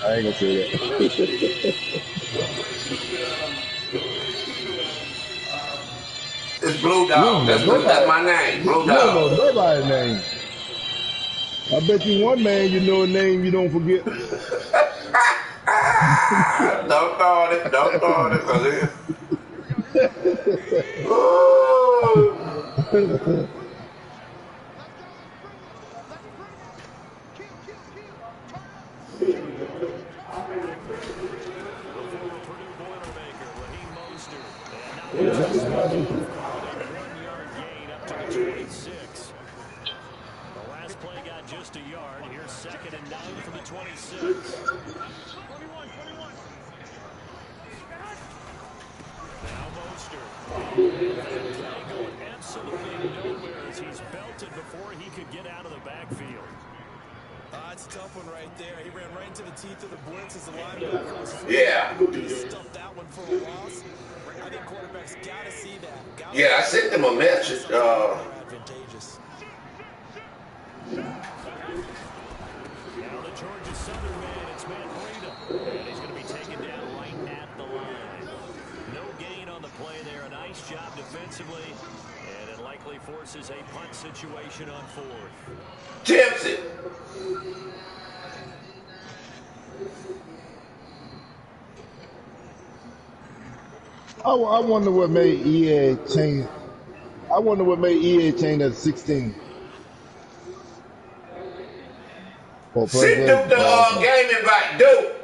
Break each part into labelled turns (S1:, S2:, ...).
S1: I ain't gonna say that.
S2: It's Blue
S1: You
S2: Dog.
S1: don't know
S2: That's
S1: nobody.
S2: my name, Blue
S1: You don't know
S2: Dog.
S1: nobody's name. I bet you one man you know a name you don't forget.
S2: Don't start it. Don't start it, cause it. Ooh.
S3: The former Purdue Boilermaker, Raheem Mostert. And now he takes the off, calling a 1-yard gain up to the 26. The last play got just a yard. Here's 2nd and 9 from the 26. Now Mostert. And that play going absolutely nowhere as he's belted before he could get out of the backfield.
S4: It's a tough one right there. He ran right into the teeth of the blitz as the linebacker was free.
S2: Yeah.
S4: Just stuffed that one for a loss. I think quarterbacks got to see that.
S2: Yeah, I sent them a message.
S4: Advantageous.
S3: Now the Georgia Southern man, it's Matt Breida. And he's going to be taken down right at the line. No gain on the play there. A nice job defensively. And it likely forces a punt situation on 4th.
S2: Tipsy.
S1: I wonder what made EA change. I wonder what made EA change at 16. For
S2: Send Duke the game invite, Duke.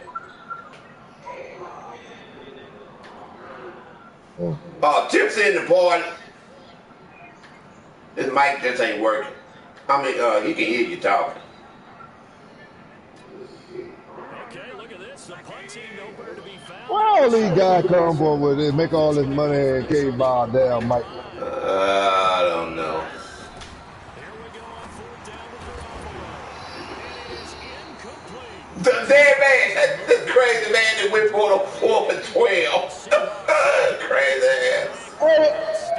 S2: Tipsy in the party. His mic just ain't working. I mean, he can hear you talking.
S3: Okay, look at this. The punt team nowhere to be found.
S1: Why all these guys come forward and make all this money and can't buy a damn mic?
S2: I don't know.
S3: Here we go on 4th down with Garoppolo. It is incomplete.
S2: The dead man, this crazy man that went for the 4th and 12. Crazy ass.
S1: Hey,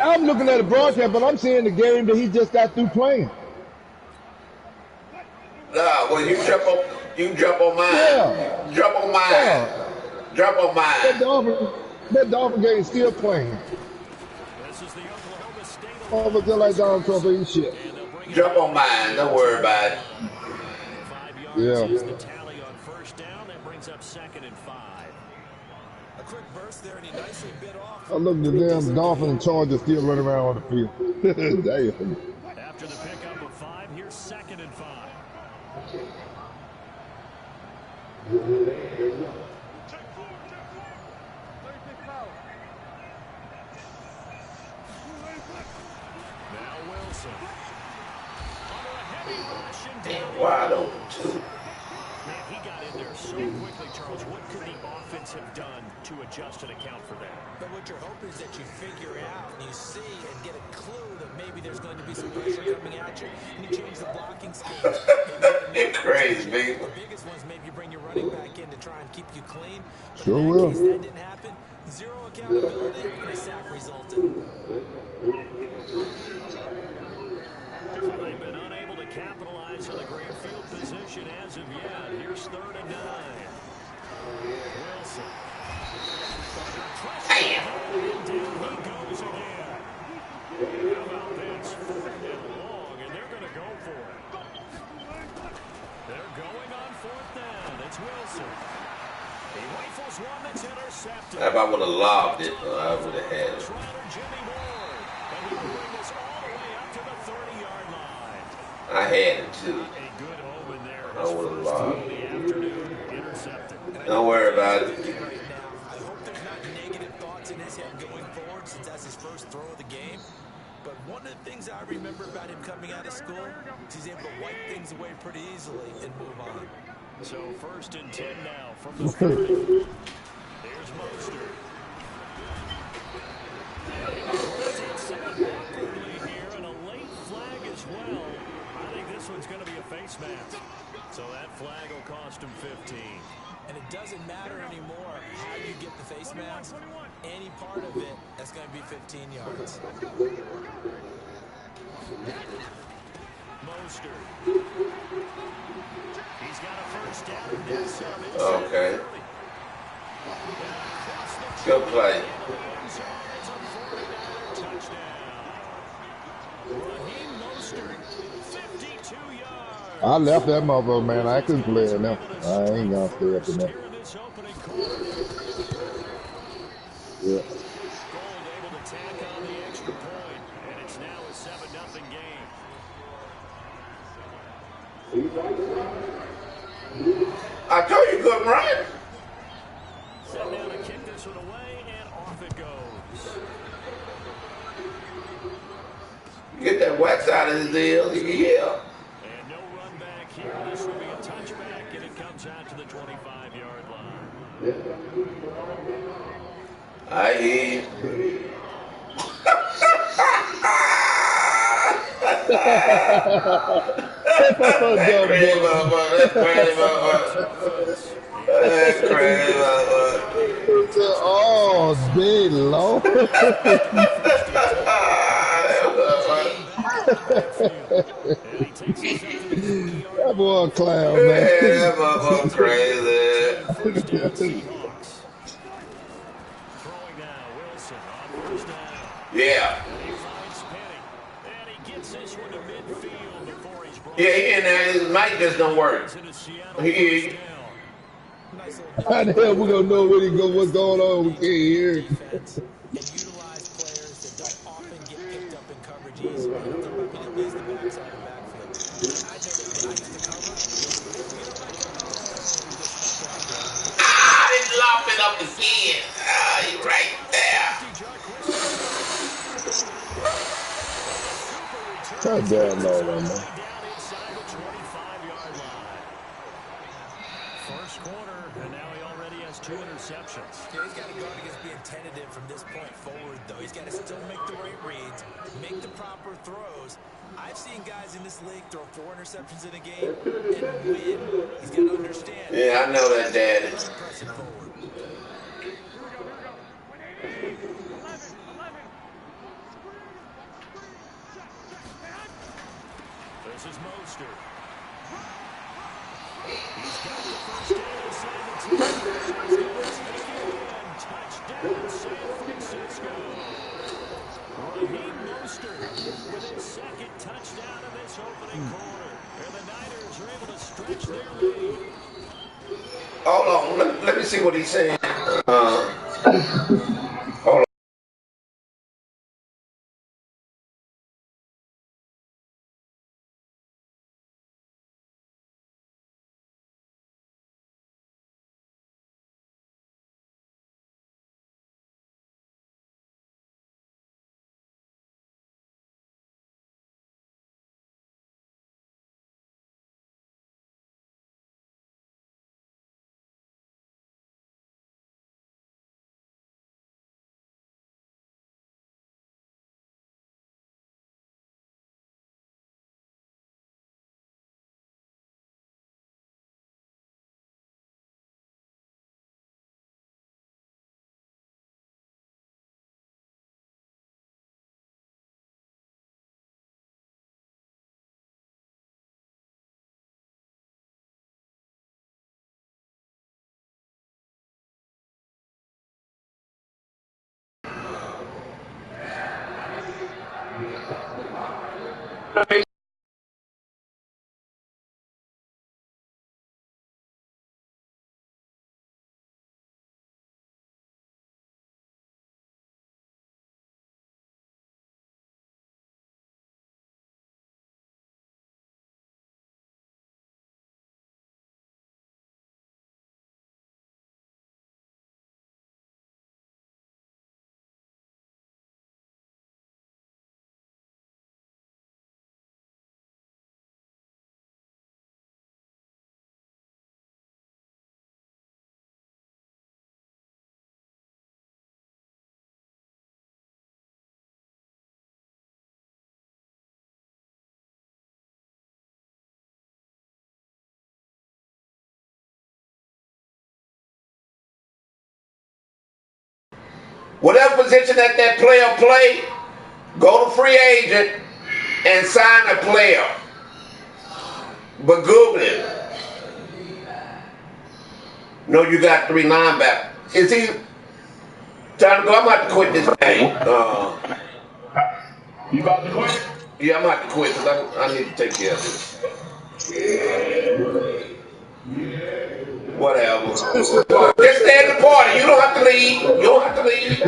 S1: I'm looking at the broadcast, but I'm seeing the game that he just got through playing.
S2: Nah, well, you jump on mine.
S1: Yeah.
S2: Jump on mine.
S1: Yeah.
S2: Jump on mine.
S1: That Dolphin game is still playing.
S3: This is the Oklahoma State
S1: Over there like Donald Trump ain't shit.
S2: Jump on mine. Don't worry about it.
S3: 5 yards
S1: Yeah.
S3: is the tally on 1st down. That brings up 2nd and 5.
S4: A quick burst there, and he nicely bit off.
S1: I look at the damn Dolphin and Chargers still running around on the field. Damn.
S3: After the pickup of 5, here's 2nd and 5. Now Wilson. Under a heavy rush and
S2: Damn, wide open, too.
S3: Man, he got in there so quickly, Charles. What could the offense have done to adjust and account for that?
S4: But what you're hoping is that you figure out and you see and get a clue that maybe there's going to be some pressure coming at you, and you change the blocking scheme.
S2: You're crazy, baby.
S4: The biggest ones, maybe you bring your running back in to try and keep you clean. But
S1: Sure
S4: in that
S1: will.
S4: case, that didn't happen. Zero accountability, and a sack resulted.
S3: They've been unable to capitalize on the great field position as of yet. Here's 3rd and 9. Wilson.
S2: Damn.
S3: And down he goes again. How about this? 4th and long, and they're going to go for it. They're going on 4th down. It's Wilson. He rifles one that's intercepted.
S2: If I would have lobbed it, I would have had it.
S3: Jimmy Ward. And he will bring us all the way up to the 30-yard line.
S2: I had it, too.
S3: A good omen there.
S2: I would have lobbed
S3: The
S2: it.
S3: afternoon intercepted.
S2: Don't worry about it.
S4: Right now, I hope there's not negative thoughts in his head going forward since that's his first throw of the game. But one of the things I remember about him coming out of school is he's able to wipe things away pretty easily and move on.
S3: So 1st and 10 now from the 30. Here's Mostert. Awkwardly here, and a late flag as well. I think this one's going to be a face mask. So that flag will cost him 15.
S4: And it doesn't matter anymore how you get the face mask. Any part of it, that's going to be 15 yards.
S3: Mostert. He's got a first down and then some inside
S2: Okay.
S3: the 30.
S2: Good play.
S3: It's a 49er touchdown. Raheem Mostert, 52 yards.
S1: I left that motherfucker, man. I couldn't play it now. I ain't gonna stay up in there.
S3: Here in this opening quarter.
S1: Yeah.
S3: Gold able to tack on the extra point, and it's now a 7-0 game.
S2: I told you couldn't run.
S3: Set down to kick this one away, and off it goes.
S2: Get that wax out of his ears. Yeah.
S3: And no run back here. This will be a touchback, and it comes out to the 25-yard line.
S2: I hear you. Crazy motherfucker. That's crazy motherfucker. That's crazy motherfucker.
S1: Oh, big Lord. That boy a clown, man.
S2: Yeah, that motherfucker crazy.
S3: Throwing now, Wilson on first down.
S2: Yeah.
S3: He finds Penny, and he gets this one to midfield before he's brought
S2: Yeah, and his mic just don't work.
S3: into Seattle.
S2: He hear you.
S1: How the hell we gonna know what's going on? We can't hear.
S4: Defense and utilize players that don't often get picked up in coverage easily. I'm talking about being able to use the backside and backfield. I know that when I used to cover, we don't like coming out and just snuck out there.
S2: Ah, they locked it up again. Ah, you right there.
S1: Touchdown, Lord, man.
S3: Down inside the 25-yard line. First quarter, and now he already has 2 interceptions.
S4: Yeah, he's got to guard against being tentative from this point forward, though. He's got to still make the right reads, make the proper throws. I've seen guys in this league throw 4 interceptions in a game and win. He's got to understand.
S2: Yeah, I know that, Daddy.
S4: Pressing forward.
S3: This is Mostert. He's got the first down inside the 10. He's going to take it in. Touchdown, San Francisco. Raheem Mostert with his second touchdown of this opening quarter. And the Niners are able to stretch their lead.
S2: Hold on. Let me see what he's saying. Hold on. Whatever position that player play, go to free agent and sign a player. But Google it. No, you got 3 linebackers. Is he time to go? I'm gonna have to quit this game. You about to quit? Yeah, I'm gonna have to quit because I need to take care of this. Whatever. Just stay in the party. You don't have to leave. You don't have to leave.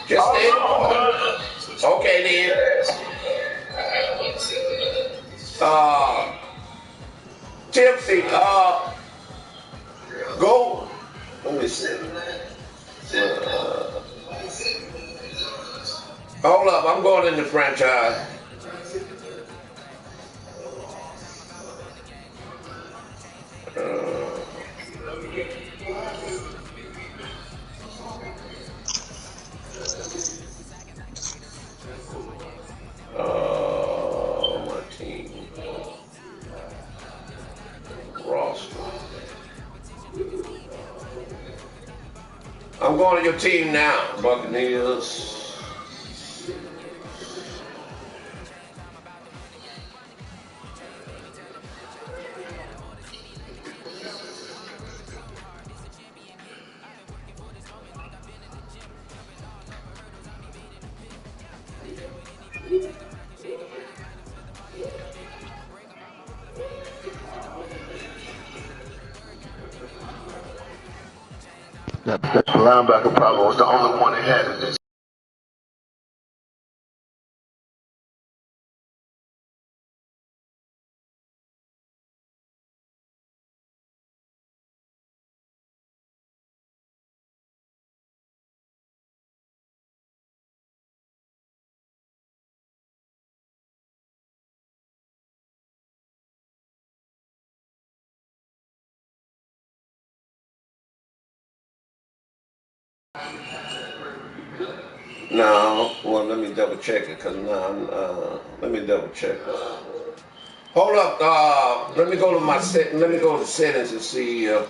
S2: Just stay in the party. Okay then. Uh, Tipsy. Go. Let me see. Hold up. I'm going in the franchise. My team roster. I'm going to your team now, Buccaneers.
S5: That linebacker probably was the only one that had it.
S2: No, well, let me double check it, cause let me double check. Hold up, let me go to my set. Let me go to settings and see if.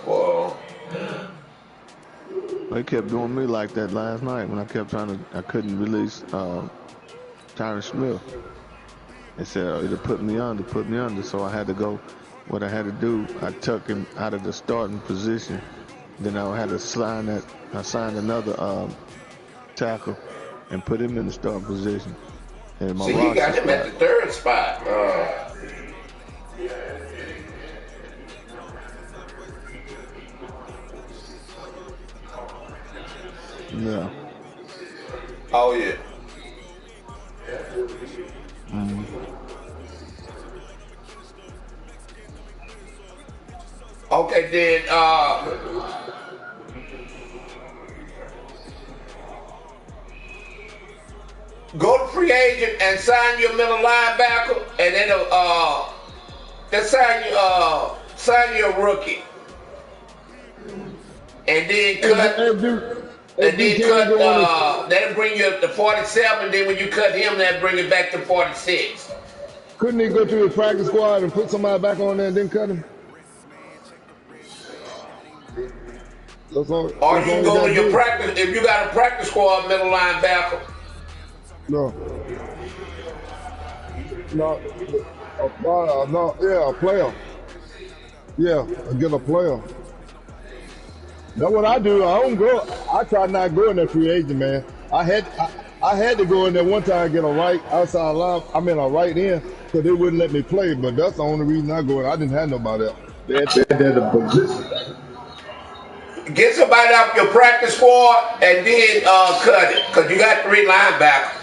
S6: They kept doing me like that last night when I kept I couldn't release Tyron Smith. They said it'll put me under. So I had to go. What I had to do, I took him out of the starting position. Then I had to I signed another tackle and put him in the starting position. And my
S2: See, he
S6: roster
S2: got him at
S6: spot.
S2: the third spot.
S6: Yeah.
S2: Oh yeah.
S6: Mm.
S2: Okay, then. Go to free agent and sign your middle linebacker, and then sign your rookie, and then cut. And then
S1: Can he
S2: cut,
S1: go on this?
S2: that'll bring you up to 47. Then when you cut him, that'll bring it back to 46.
S1: Couldn't he go to his practice squad and put somebody back on there and then cut him?
S2: Or
S1: That's
S2: you can
S1: all he
S2: go
S1: got
S2: to
S1: to
S2: your
S1: do.
S2: practice, if you got a practice squad middle linebacker.
S1: No, no, no, yeah, a player. Yeah, get a player. That's what I do. I don't go. I try not going that free agent, man. I had to go in there one time and get a right outside line. I mean a right in because they wouldn't let me play. But that's the only reason I go in. I didn't have nobody else. They're the position.
S2: Get somebody off your practice squad and then cut it. Because you got 3 linebackers.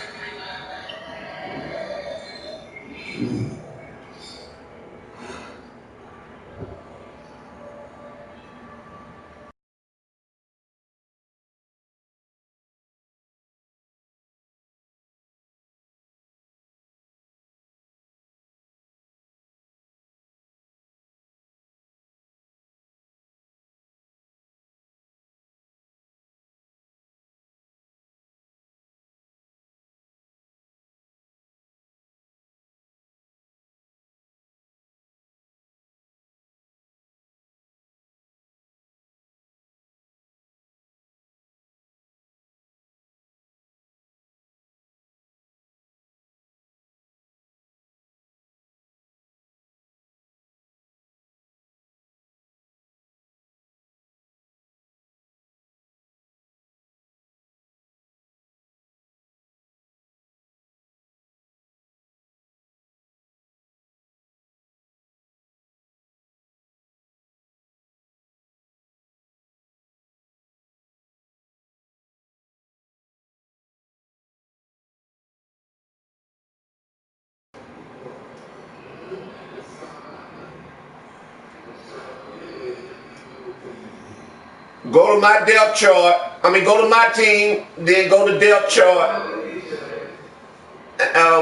S2: Go to my depth chart. I mean, go to my team, then go to depth chart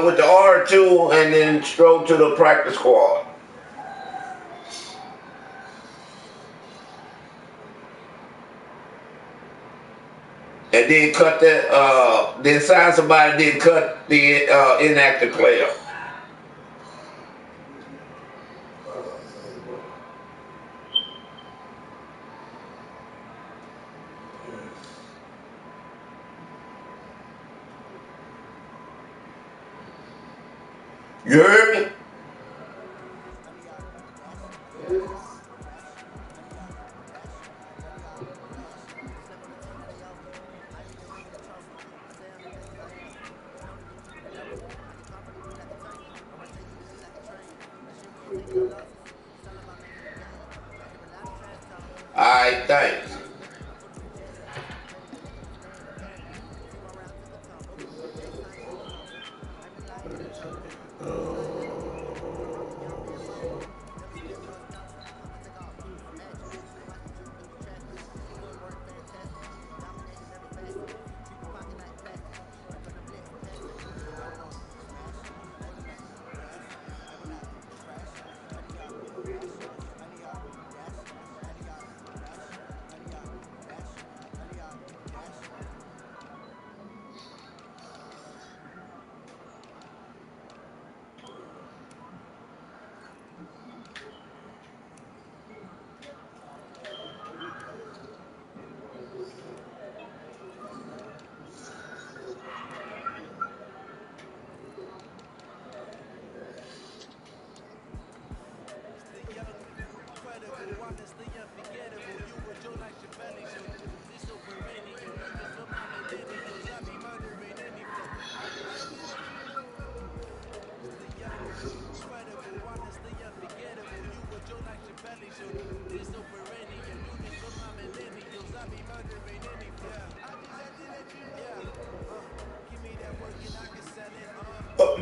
S2: with the R2, and then scroll to the practice squad. And then cut that, then sign somebody, then cut the inactive player. You heard me? All right, thanks.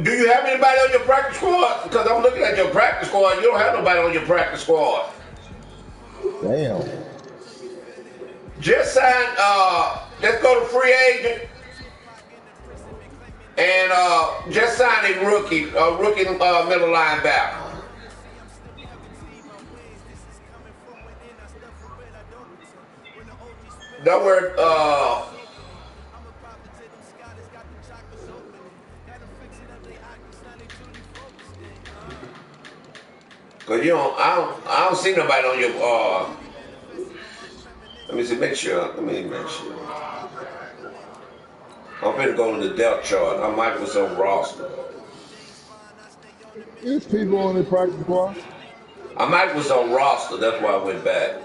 S2: Do you have anybody on your practice squad? Because I'm looking at your practice squad. You don't have nobody on your practice squad.
S1: Damn.
S2: Just sign. Let's go to free agent and just sign a rookie middle linebacker. That word. Cause I don't see nobody on your. Let me see. Make sure. Let me make sure. I'm finna go to the depth chart. I might was on roster.
S1: There's people on the practice squad.
S2: I might was on roster. That's why I went back.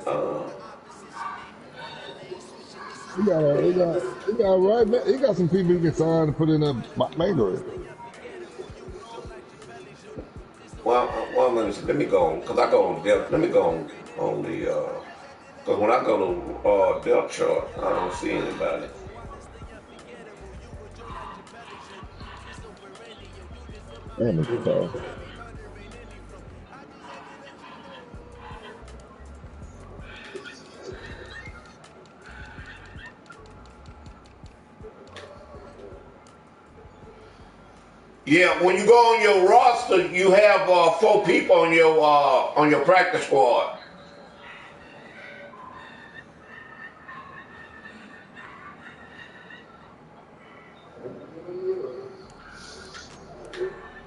S1: He got some people he can sign to put in a major.
S2: Well, let me go because I go on depth. Let me go on the because when I go to depth chart, I don't see anybody.
S1: Damn, it's tough.
S2: Yeah, when you go on your roster, you have 4 people on your practice squad.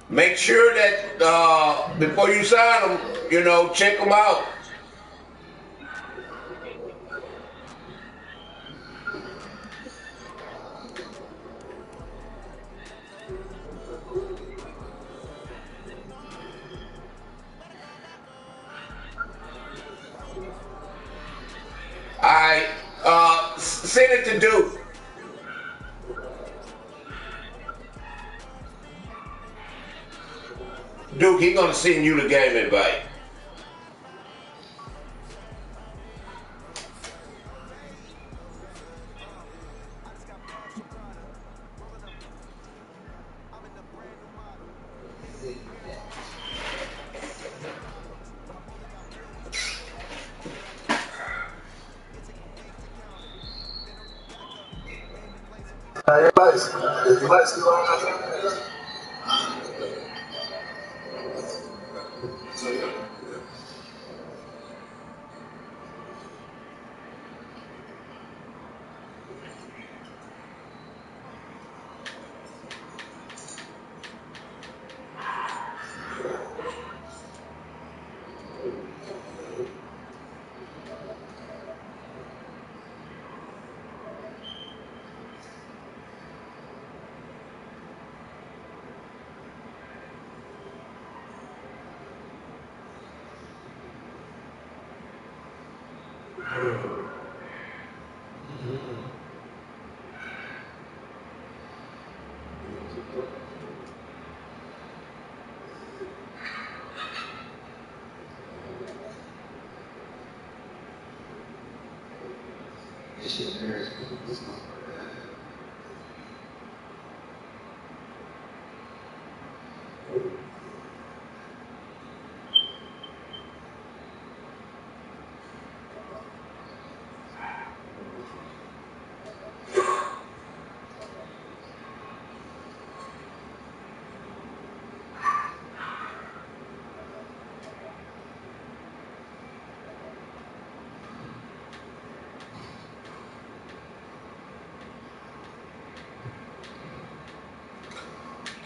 S2: Make sure that before you sign them, check them out. I send it to Duke. Duke, he gonna send you the game invite.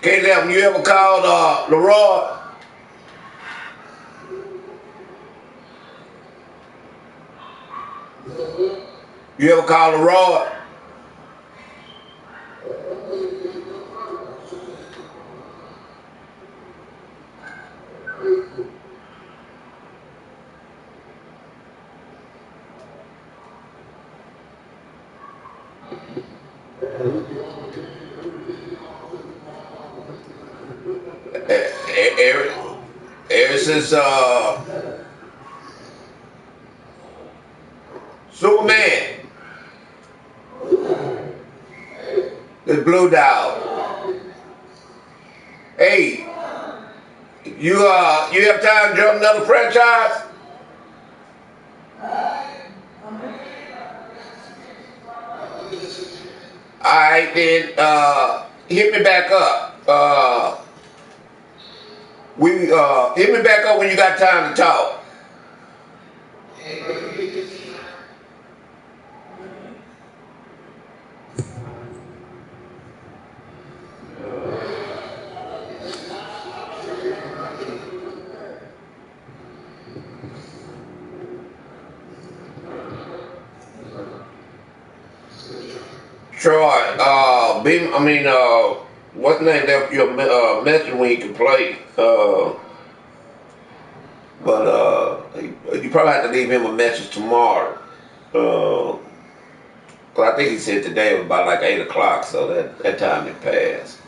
S2: Caleb, you ever called Leroy? You ever called Leroy? Ever since Superman, the Blue Dog. Hey, you have time to jump another franchise? All right, then hit me back up. We hit me back up when you got time to talk. Troy, what's the name left your message when you can play? You probably have to leave him a message tomorrow. Cause I think he said today was about like 8 o'clock, so that time had passed.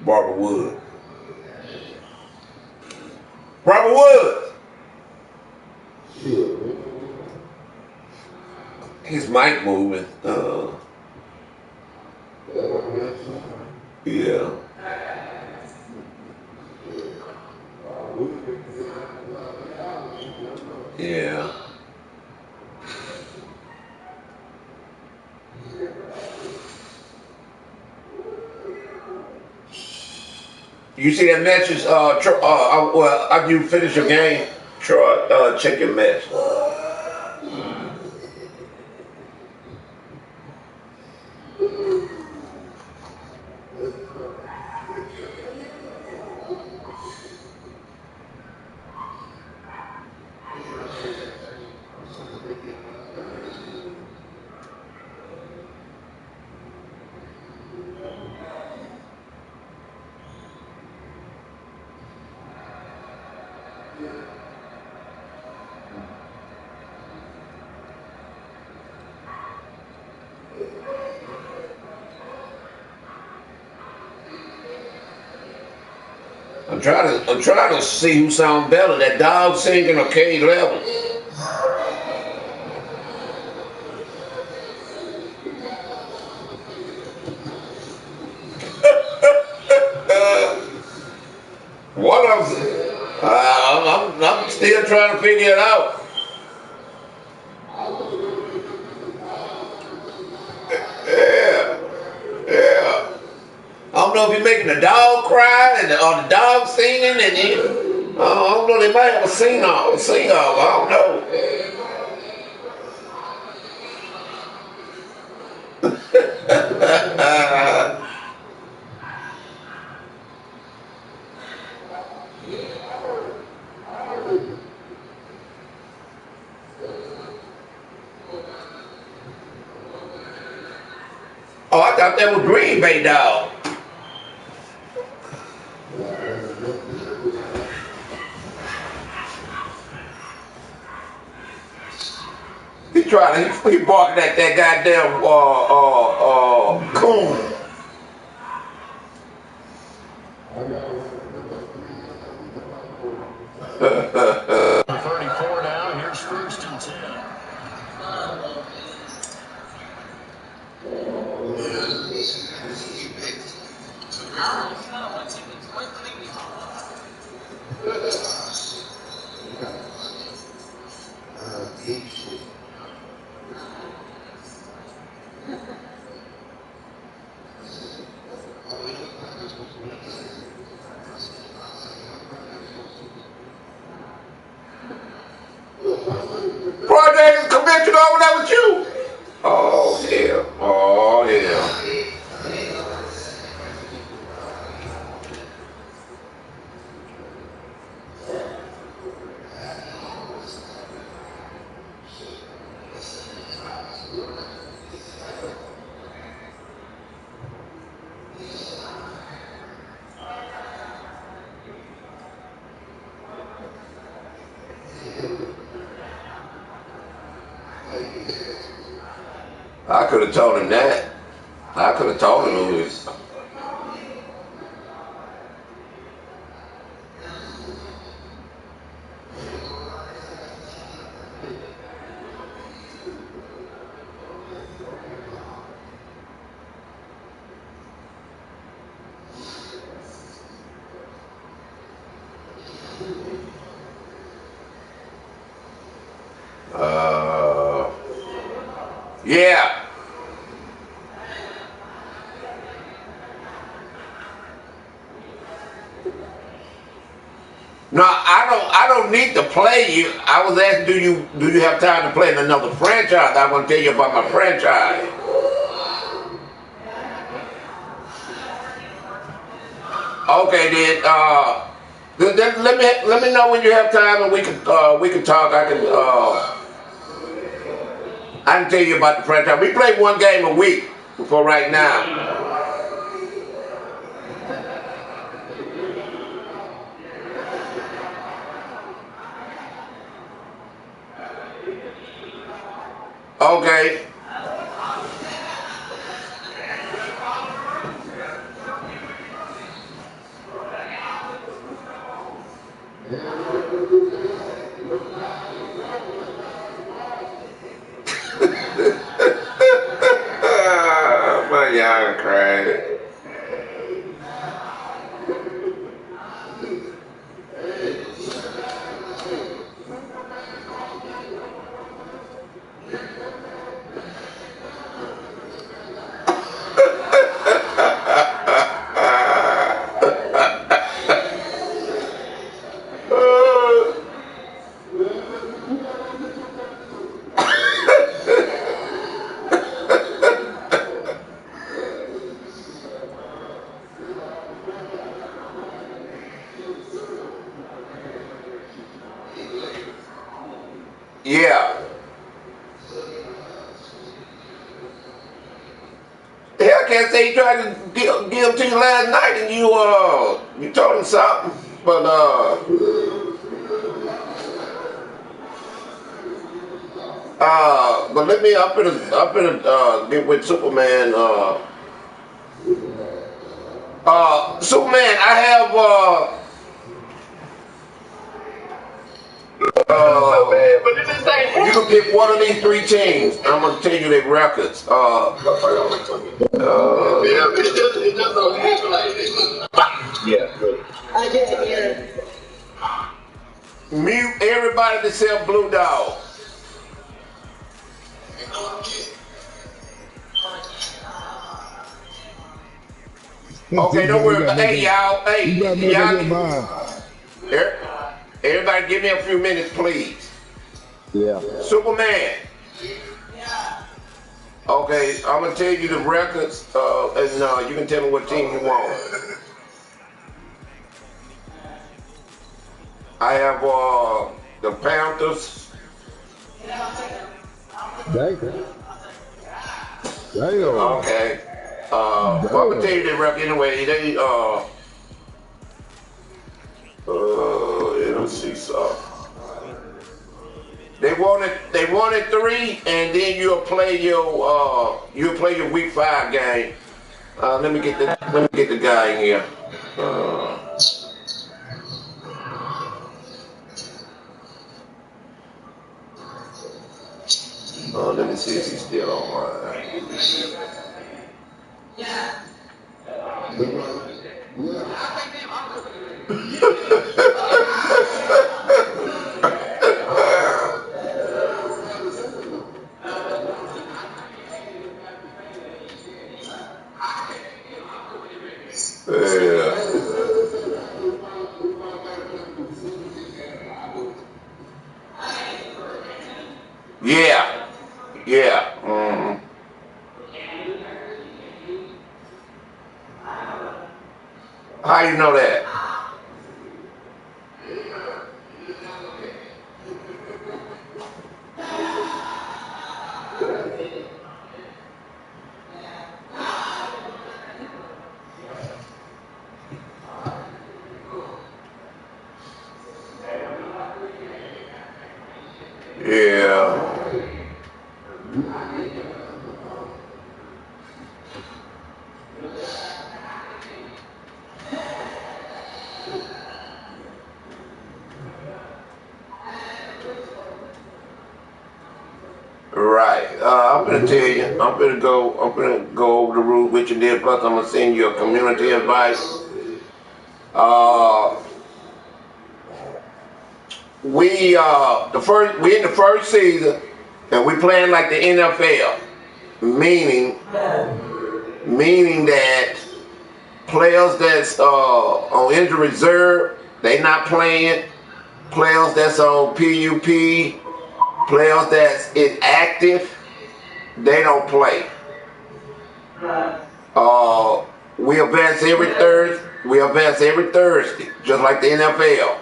S2: Barbara Wood. Barbara Wood. His mic moving. Yeah. Yeah. You see that message? Well, after you finish your game, Troy, check your message. I'm trying to see who sounds better, that dog singing or K11. One of them, I'm still trying to figure it out. Yeah. know if you're making the dog cry or the dog singing, and I don't know. They might have a sing-off. I don't know. Oh, I thought that was Green Bay dog. He barking at that goddamn coon.
S3: 34 now. Here's first and 10.
S2: Project convention over there with you. Oh hell. Oh hell. I could have told him that. I could have told him who was. Yeah. No, I don't need to play you. I was asking, do you have time to play in another franchise? I want to tell you about my franchise. Okay, then. Let me know when you have time and we can talk. I can tell you about the franchise. We play one game a week for right now. Okay. My young crying. Yeah. Hell, I can't say he tried to give to you last night and you told him something, but let me I'm gonna get with Superman. Superman, I have you can pick one of these three teams. I'm gonna tell you their records. Mute everybody except Blue Dog. Okay, don't
S1: Man,
S2: worry about. Hey, y'all.
S1: you
S2: Hey,
S1: gotta make up your mind.
S2: er- everybody, give me a few minutes, please.
S1: Yeah.
S2: Superman. Okay, I'm gonna tell you the records, and you can tell me what team you want. I have the Panthers.
S1: Damn. Damn.
S2: Okay. Well, I'm gonna tell you the record anyway. Let's see, so they wanted 3, and then you'll play your week 5 game. Let me get the guy in here. Uh, let me see if he's still online. Yeah. Yeah. Yeah. How you know that? Yeah. Right. I'm gonna tell you. I'm gonna go. I'm gonna go over the rules with you there. Plus, I'm gonna send you a community advice. Uh, we in the first season, and we playing like the NFL, meaning that players that's on injury reserve, they not playing. Players that's on PUP, players that's inactive, they don't play. Uh, we advance every Thursday. We advance every Thursday, just like the NFL.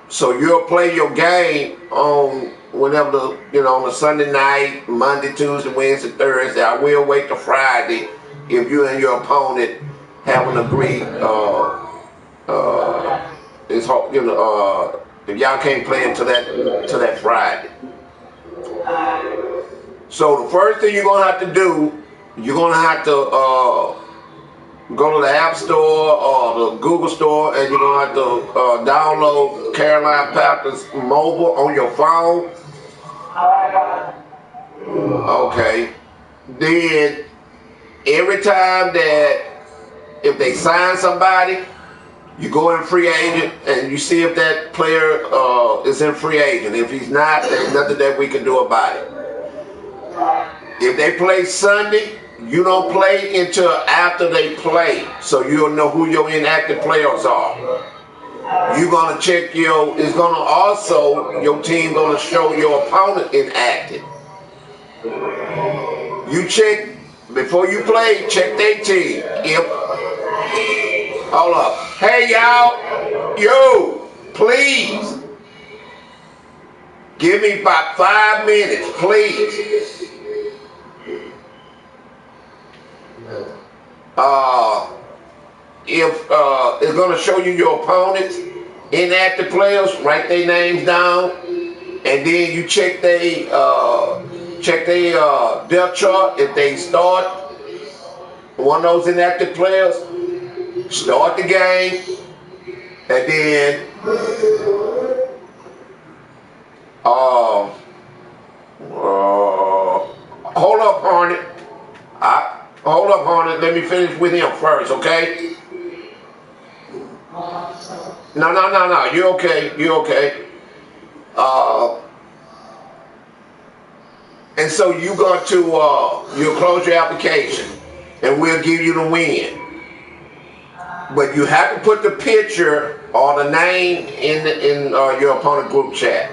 S2: So you'll play your game on whenever on a Sunday night, Monday, Tuesday, Wednesday, Thursday. I will wait till Friday if you and your opponent haven't agreed. It's hard, if y'all can't play until that Friday. So the first thing you're gonna have to do, you're gonna have to go to the App Store or the Google Store, and you're gonna have to download Carolina Panthers mobile on your phone. Okay. Then every time that if they sign somebody, you go in free agent and you see if that player is in free agent. If he's not, there's nothing that we can do about it. If they play Sunday, you don't play until after they play, so you'll know who your inactive players are. You're gonna check it's gonna also, your team gonna show your opponent inactive. You check, before you play, check their team. Hold up. Hey y'all, please, give me about 5 minutes, please. If it's gonna show you your opponents, inactive players, write their names down, and then you check they depth chart. If they start one of those inactive players, start the game, and then hold up, Hornet. Hold up, Hornet. Let me finish with him first, okay? No. You okay? You okay? And so you go to you'll close your application. and we'll give you the win. But you have to put the picture or the name in your opponent group chat.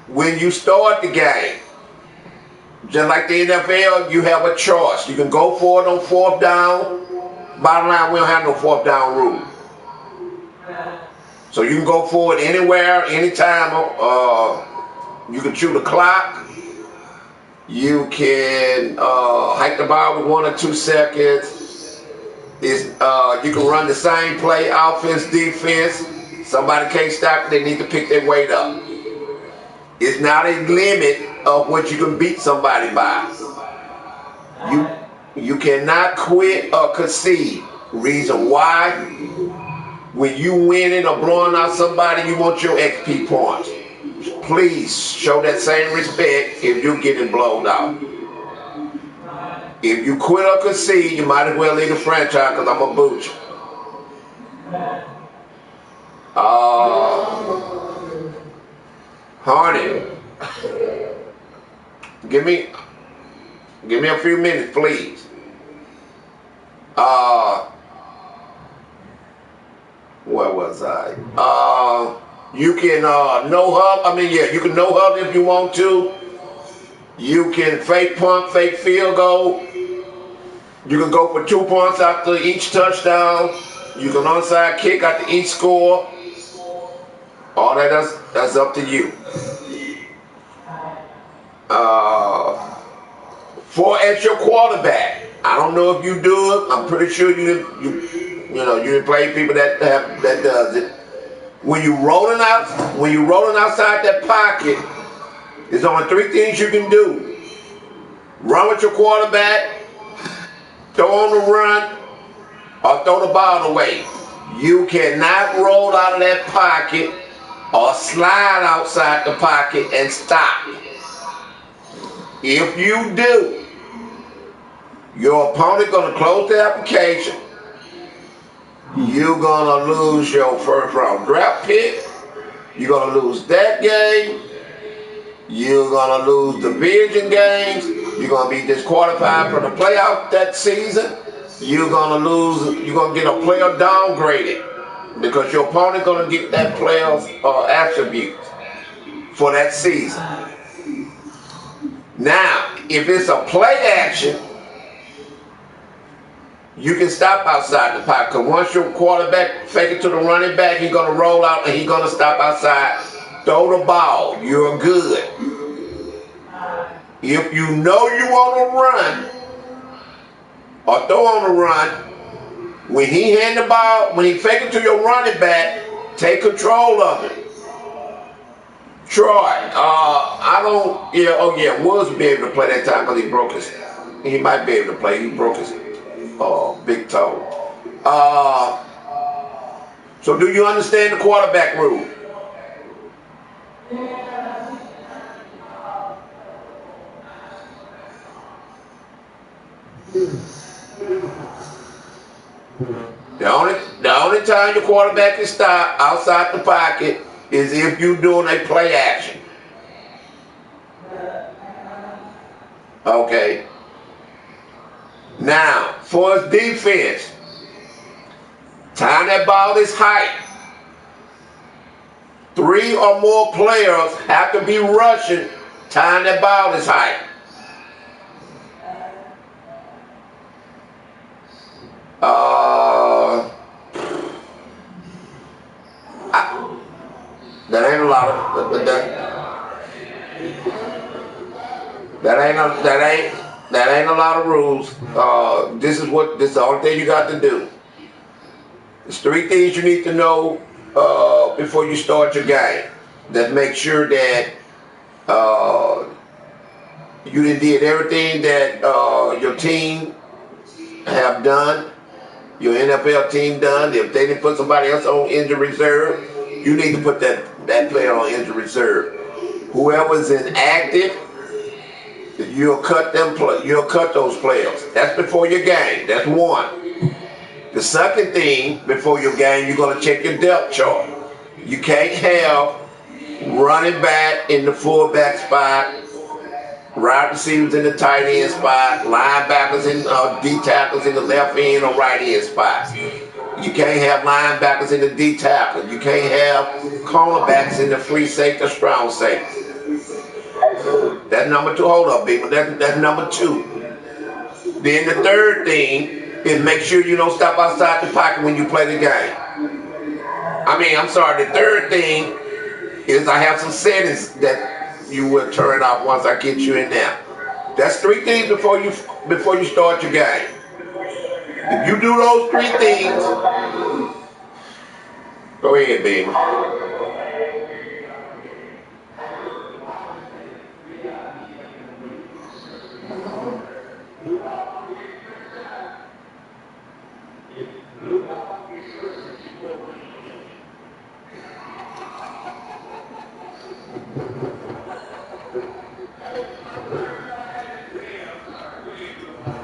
S2: When you start the game, just like the NFL, you have a choice. You can go for it on 4th down. Bottom line, we don't have no 4th down rule. So you can go for it anywhere, anytime. You can chew the clock. You can hike the ball with 1 or 2 seconds. You can run the same play, offense, defense. Somebody can't stop it, they need to pick their weight up. It's not a limit of what you can beat somebody by. You cannot quit or concede. Reason why? When you winning or blowing out somebody, you want your XP points. Please show that same respect if you're getting blown out. If you quit or concede, you might as well leave the franchise because I'm going to boot you. Harney, give me a few minutes, please. Where was I? You can no hub. You can no hub if you want to. You can fake punt, fake field goal. You can go for 2 points after each touchdown. You can onside kick after each score. All that's up to you. For as your quarterback, I don't know if you do it. I'm pretty sure you didn't play people that does it. When you rolling outside that pocket, there's only 3 things you can do: run with your quarterback, throw on the run, or throw the ball away. You cannot roll out of that pocket or slide outside the pocket and stop. If you do, your opponent gonna close the application. You're gonna lose your 1st round draft pick. You're gonna lose that game. You're gonna lose division games. You're gonna be disqualified from the playoff that season. You're gonna get a player downgraded because your opponent gonna get that player's attributes for that season. Now, if it's a play action, you can stop outside the pocket. Because once your quarterback fake it to the running back, he's going to roll out and he's going to stop outside. Throw the ball. You're good. If you know you want to run or throw on the run, when he hand the ball, when he fake it to your running back, take control of it. Troy, Woods will be able to play that time because he might be able to play. He broke his big toe. So do you understand the quarterback rule? The only time your quarterback can stop outside the pocket is if you're doing a play action. Okay. Now, for his defense, time that ball is height. 3 or more players have to be rushing. Time that ball is height. That ain't a lot of that ain't a lot of rules. This is the only thing you got to do. There's 3 things you need to know before you start your game. That make sure that you did everything that your team have done, your NFL team done. If they didn't put somebody else on injury reserve, you need to put that player on injury reserve. Whoever's inactive, you'll cut those players. That's before your game. That's one. The second thing before your game, you're gonna check your depth chart. You can't have running back in the fullback spot wide receivers in the tight end spot, linebackers and D tackles in the left end or right end spots. You can't have linebackers in the D tackle. You can't have cornerbacks in the free safety or strong safety. That's number two. Hold up, people. That's number two. Then the third thing is make sure you don't stop outside the pocket when you play the game. I'm sorry. The third thing is I have some settings that you will turn off once I get you in there. That's three things before you start your game. If you do those three things, go ahead, baby.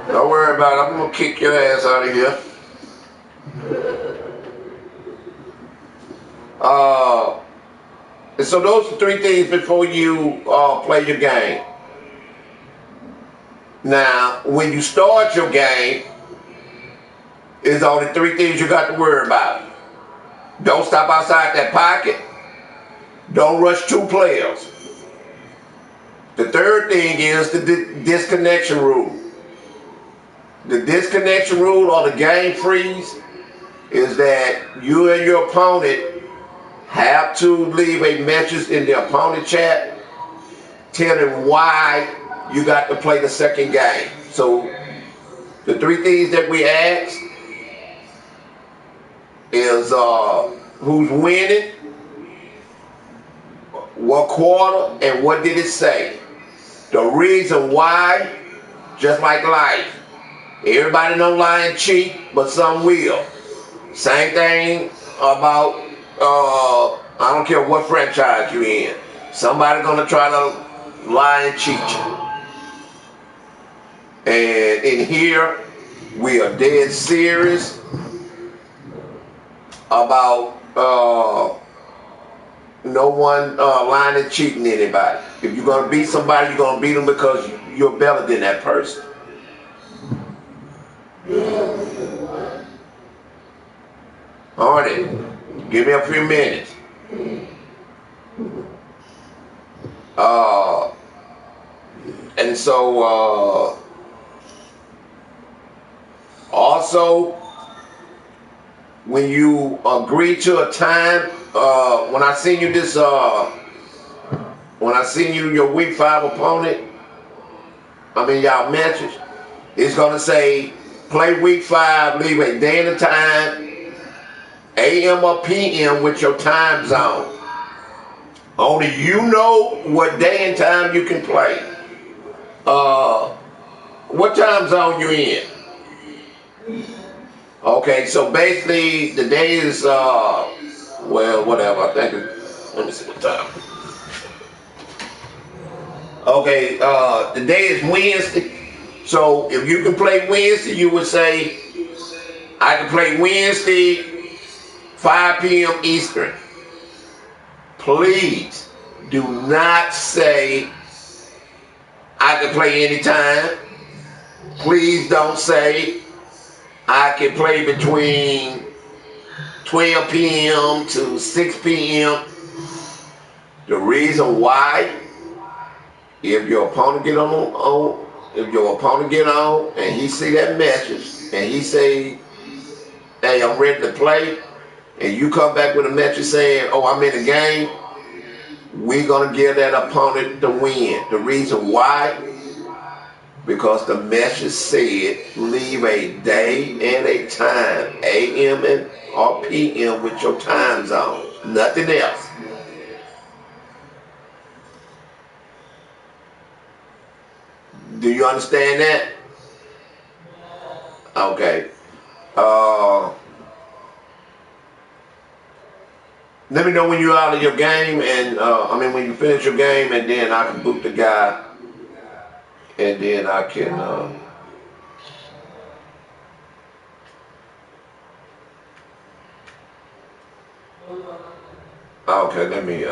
S2: Don't worry about it. I'm gonna kick your ass out of here. And so those are three things before you play your game. Now, when you start your game, it's only three things you got to worry about. Don't stop outside that pocket. Don't rush two players. The third thing is the disconnection rule. The disconnection rule or the game freeze is that you and your opponent have to leave a message in the opponent chat telling why you got to play the second game. So the three things that we ask is who's winning, what quarter, and what did it say. The reason why, just like life. Everybody don't lie and cheat, but some will. Same thing about, I don't care what franchise you're in. Somebody gonna try to lie and cheat you. And in here, we are dead serious about no one lying and cheating anybody. If you're gonna beat somebody, you're gonna beat them because you're better than that person. All right, give me a few minutes. And so also when you agree to a time, when I send you this, when I send you your week 5 opponent, y'all message, it's gonna say play week 5, leave a day and a time, AM or PM with your time zone. Only you know what day and time you can play. What time zone you in? Okay, so basically the day is, well, whatever, I think let me see what time. Okay, the day is Wednesday. So if you can play Wednesday, you would say, I can play Wednesday, 5 p.m. Eastern. Please do not say I can play anytime. Please don't say I can play between 12 p.m. to 6 p.m. The reason why, if your opponent get on and he see that message and he say, hey, I'm ready to play, and you come back with a message saying, oh, I'm in the game, we're going to give that opponent the win. The reason why, because the message said leave a day and a time, AM and or PM with your time zone, nothing else. Do you understand that? Okay. Let me know when you're out of your game, and when you finish your game, and then I can boot the guy, and then I can. Okay, let me.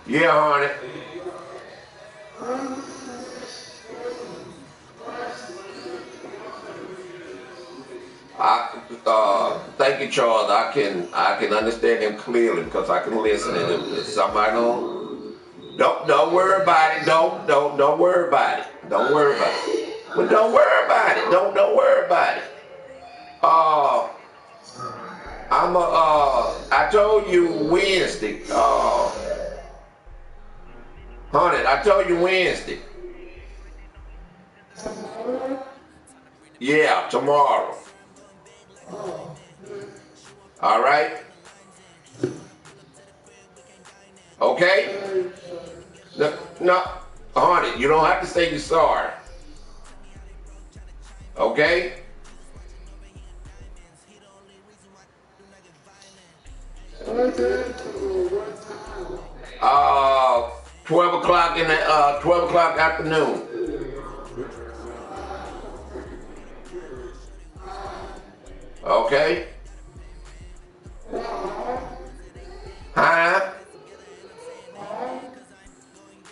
S2: Yeah, honey. Thank you, Charles. I can understand him clearly because I can listen. And if somebody don't worry about it. Don't worry about it. Don't worry about it. But don't worry about it. Don't worry about it. Uh, I told you Wednesday. Honey, I told you Wednesday. Yeah, tomorrow. All right. Okay. No, honey, you don't have to say you're sorry. Okay. 12 o'clock in the 12 o'clock afternoon. Okay. Huh?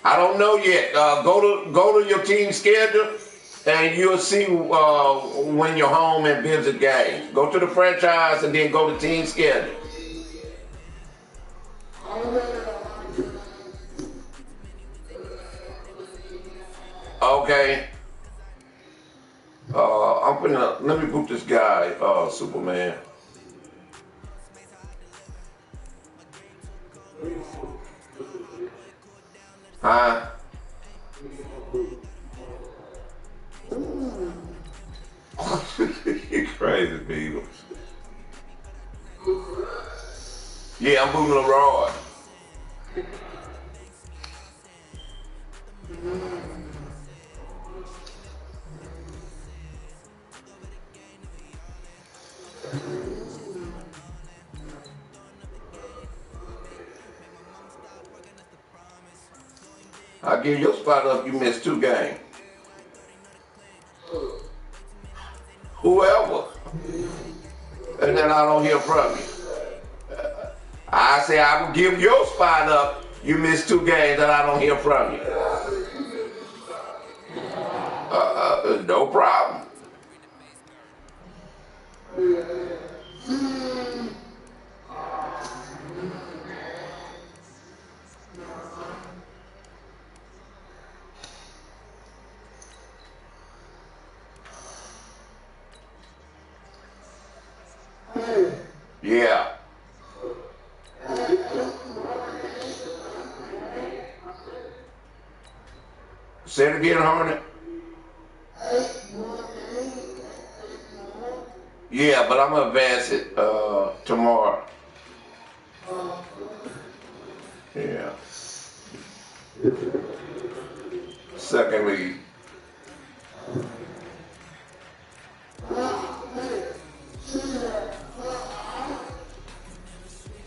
S2: I don't know yet. Go to your team schedule, and you'll see when you're home and visit games. Go to the franchise and then go to team schedule. Okay. Let me book this guy, Superman. Huh? You crazy people. Yeah, I'm moving abroad. I give your spot up. You missed 2 games. Whoever, and then I don't hear from you. I say I will give your spot up. You missed 2 games, and I don't hear from you. No problem. Yeah. Say it again, Hornet. Yeah, but I'm gonna advance it tomorrow. Yeah. Secondly,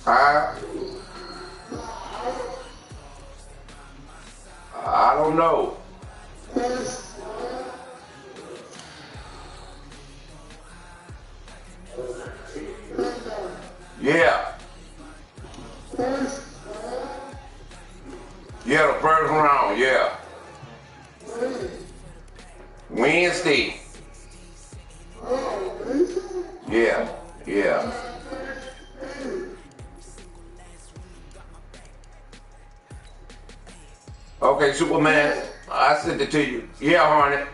S2: I don't know. Yeah. Yeah, the first round, yeah. Wednesday. Yeah, yeah. Okay, Superman, I sent it to you. Yeah, Hornet.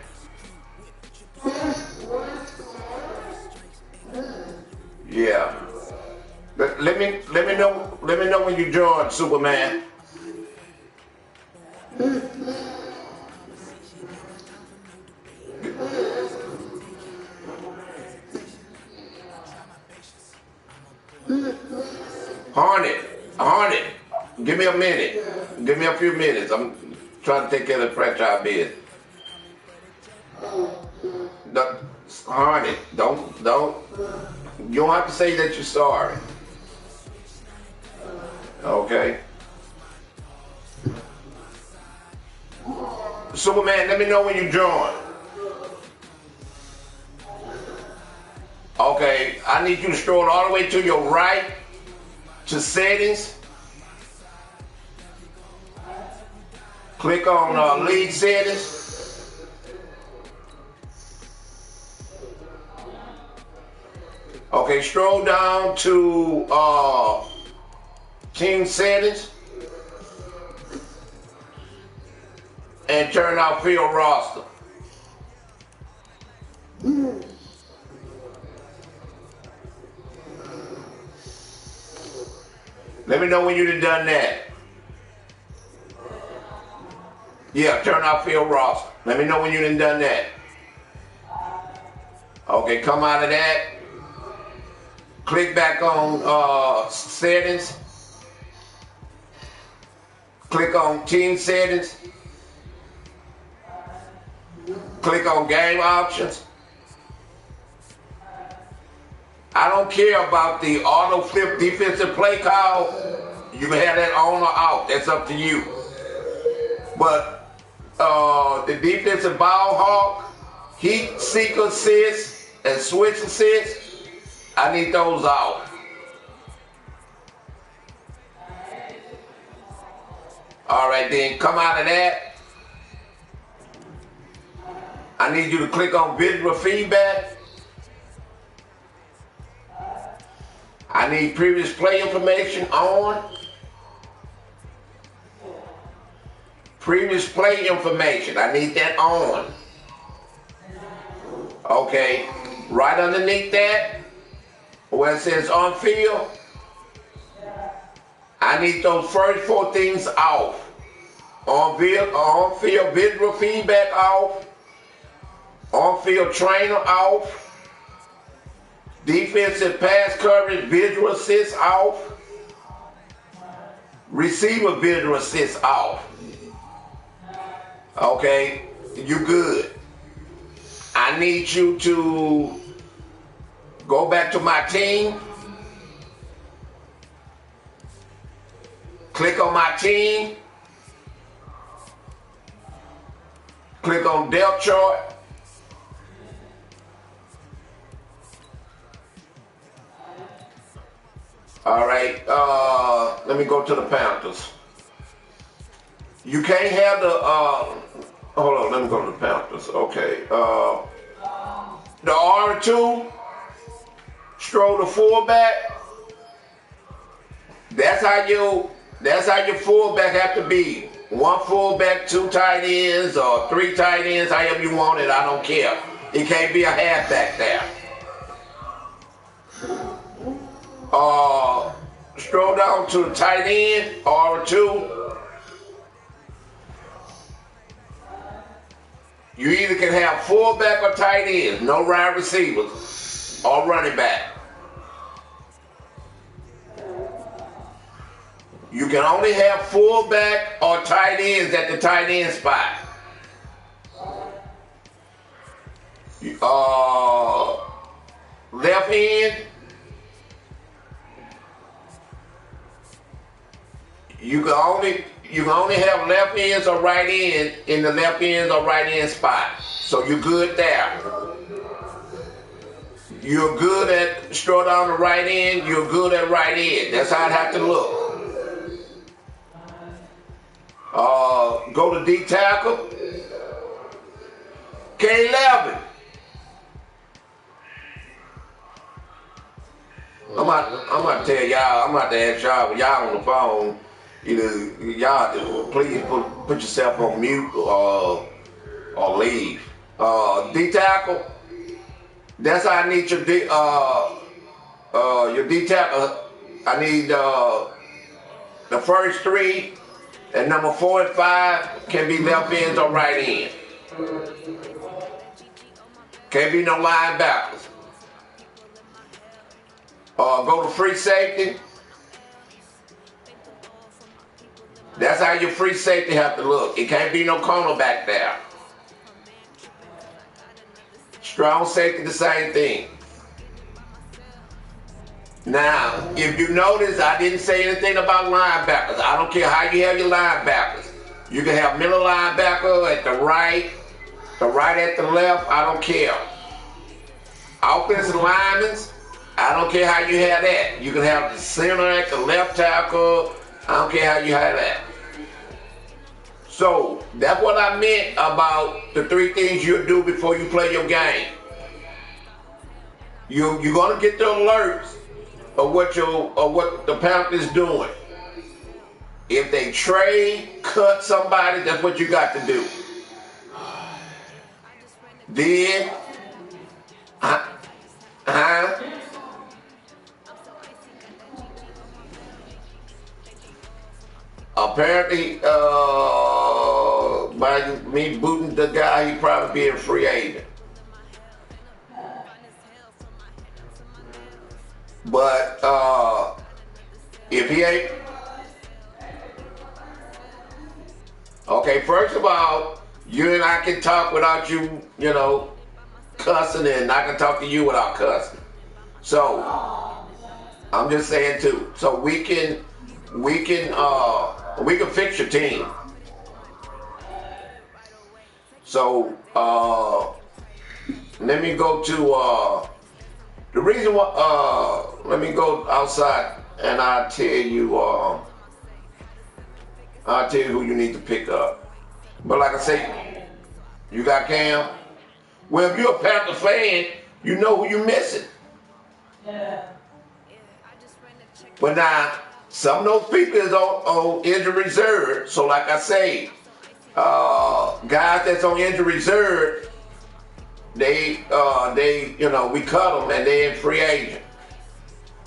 S2: Yeah. Let me know when you join, Superman. Hornet, give me a minute. Give me a few minutes. I'm trying to take care of the franchise business. Hornet, don't. You don't have to say that you're sorry. Okay. Superman, let me know when you join. Okay, I need you to scroll all the way to your right to settings. Click on league settings. Okay, scroll down to team settings and turn off field roster. Let me know when you've done that. Yeah, turn off field roster. Let me know when you've done that. Okay, come out of that. Click back on settings. Click on team settings. Click on game options. I don't care about the auto flip defensive play call. You can have that on or out. That's up to you. But the defensive ball hawk, heat seek assist, and switch assist, I need those out. All right, then come out of that. I need you to click on visual feedback. I need previous play information on. Previous play information, I need that on. Okay, right underneath that, where it says on field, I need those first 4 things off. On field visual feedback off. On field trainer off. Defensive pass coverage visual assist off. Receiver visual assist off. Okay, you good. I need you to go back to my team. Click on my team. Click on depth chart. All right, let me go to the Panthers. You can't have the, hold on, let me go to the Panthers. Okay, the R2, stroll the fullback. That's how your fullback have to be. 1 fullback, 2 tight ends, or 3 tight ends, however you want it, I don't care. It can't be a halfback there. Scroll down to the tight end, R2. You either can have fullback or tight ends, no wide receivers, or running back. You can only have fullback or tight ends at the tight end spot. Left end, you can only have left ends or right end in the left ends or right end spot. So you're good there. You're good at stroll down the right end. You're good at right end. That's how it have to look. Go to D tackle. K11. I'm about to tell y'all. I'm about to ask y'all. When y'all on the phone, either y'all please put yourself on mute or leave. D tackle. That's how I need your D tackle. I need the first 3. And number 4 and 5 can be left ends or right end. Can't be no linebackers. Go to free safety. That's how your free safety have to look. It can't be no cornerback there. Strong safety, the same thing. Now, if you notice, I didn't say anything about linebackers. I don't care how you have your linebackers. You can have middle linebacker at the right at the left, I don't care. Offensive linemen, I don't care how you have that. You can have the center at the left tackle, I don't care how you have that. So that's what I meant about the 3 things you'll do before you play your game. You're gonna get the alerts of what the Panthers doing. If they trade, cut somebody, that's what you got to do. Then, uh, uh, apparently, by me booting the guy, he probably be a free agent. But if he ain't, okay, first of all, you and I can talk without you, cussing, and I can talk to you without cussing. So I'm just saying too. So we can fix your team. So let me go to the reason why. Let me go outside and I'll tell you who you need to pick up. But like I say, you got Cam. Well, if you're a Panther fan, you know who you're missing. But now, some of those people is on injury reserve. So like I say, guys that's on injury reserve, we cut them and they in free agent.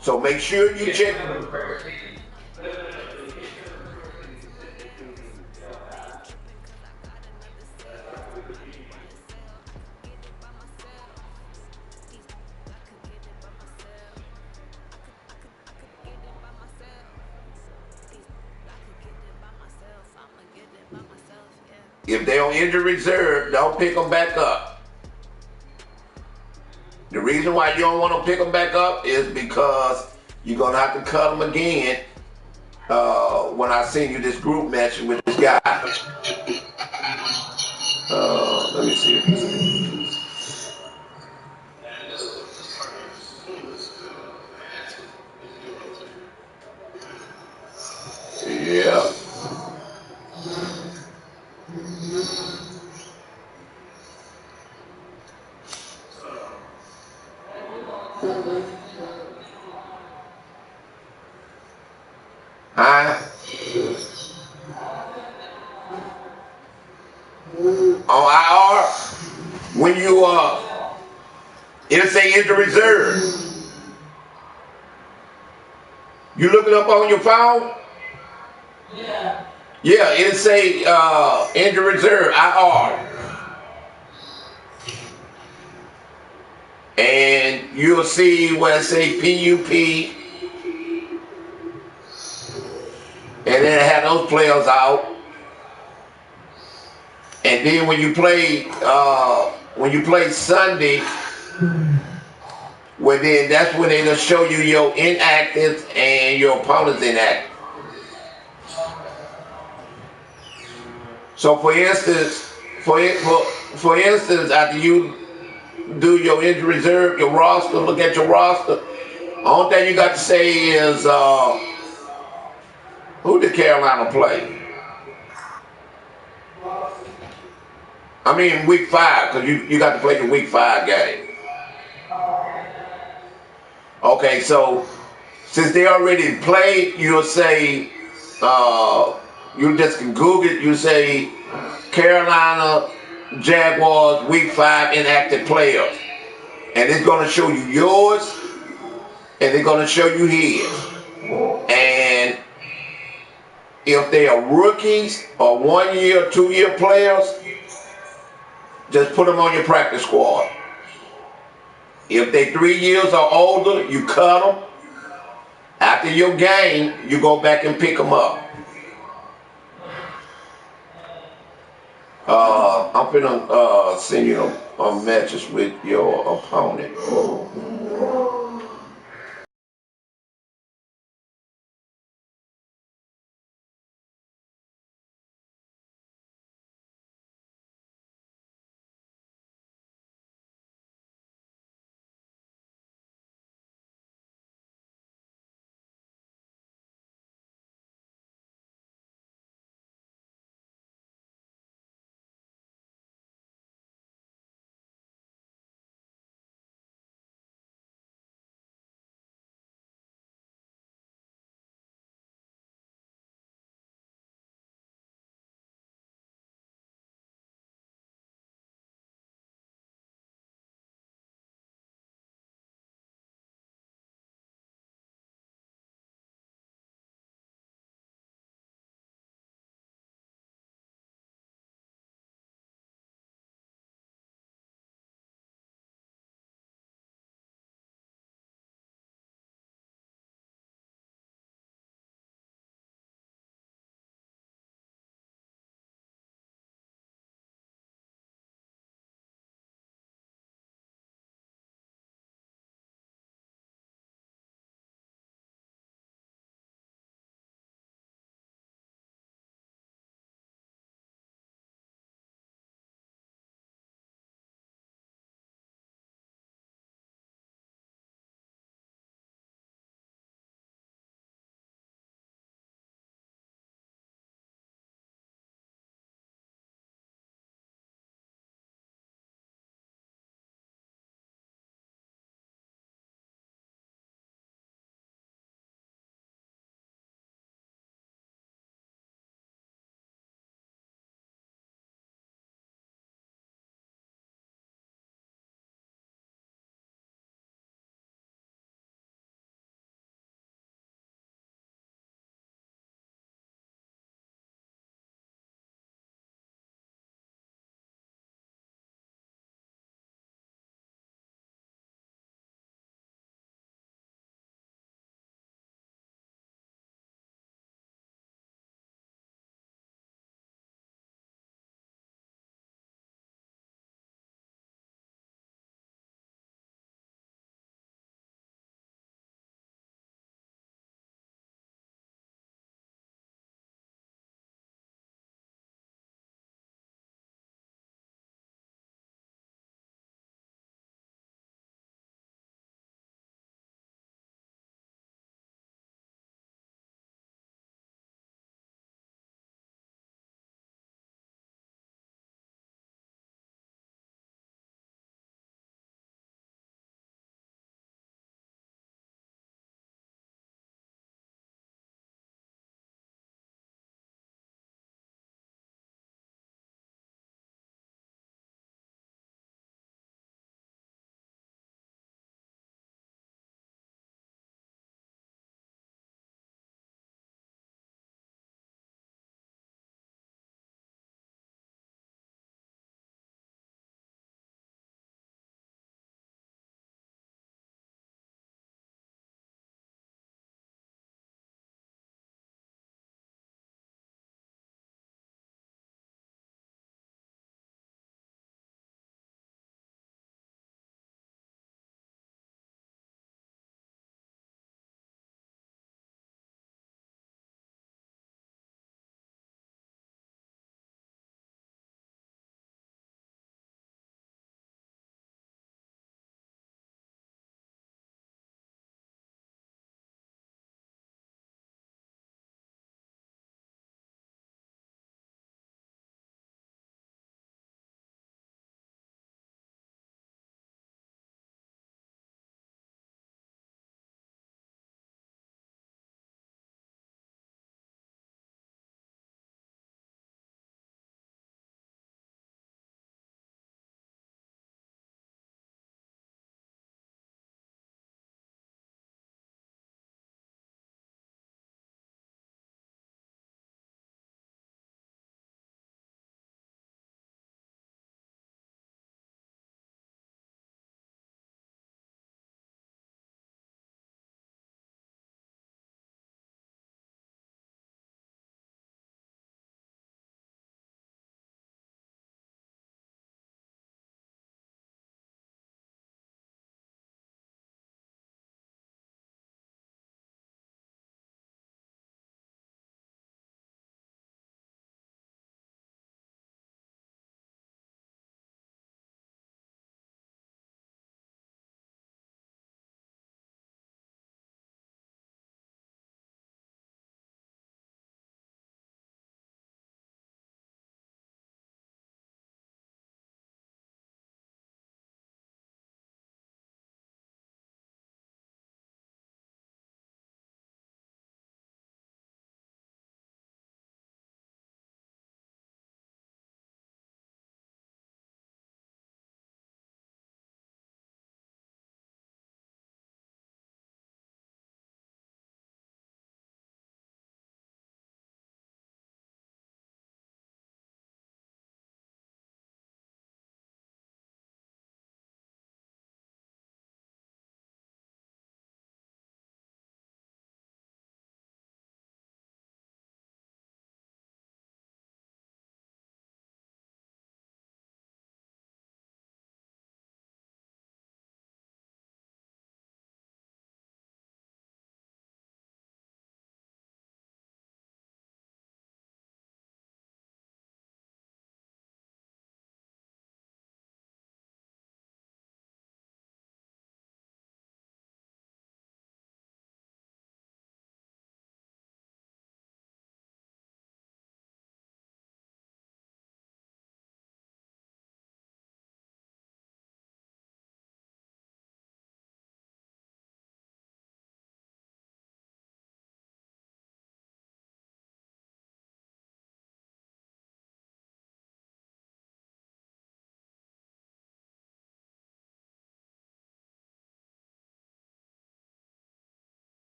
S2: So make sure you check. If they on injury reserve, don't pick them back up. The reason why you don't want to pick them back up is because you're gonna have to cut them again. When I send you this group match with this guy, let me see if he's. Yeah. Huh? On IR, when it'll say injury reserve. You look it up on your phone? Yeah, it'll say injury reserve, IR. And you'll see where it say PUP, and then it had those players out. And then when you play Sunday, well then that's when they'll show you your inactives and your opponent's inactive. So for instance, after you do your injury reserve, your roster, look at your roster. Only thing you got to say is who did Carolina play? I mean week 5, because you got to play the week 5 game. Okay, so since they already played, you'll say you just can Google it. You say Carolina Jaguars week 5 inactive players, and it's going to show you yours, and it's going to show you his. And if they are rookies or 1 year, 2 year players, just put them on your practice squad. If they 3 years or older, you cut them. After your game, you go back and pick them up. I'm gonna send you a message with your opponent.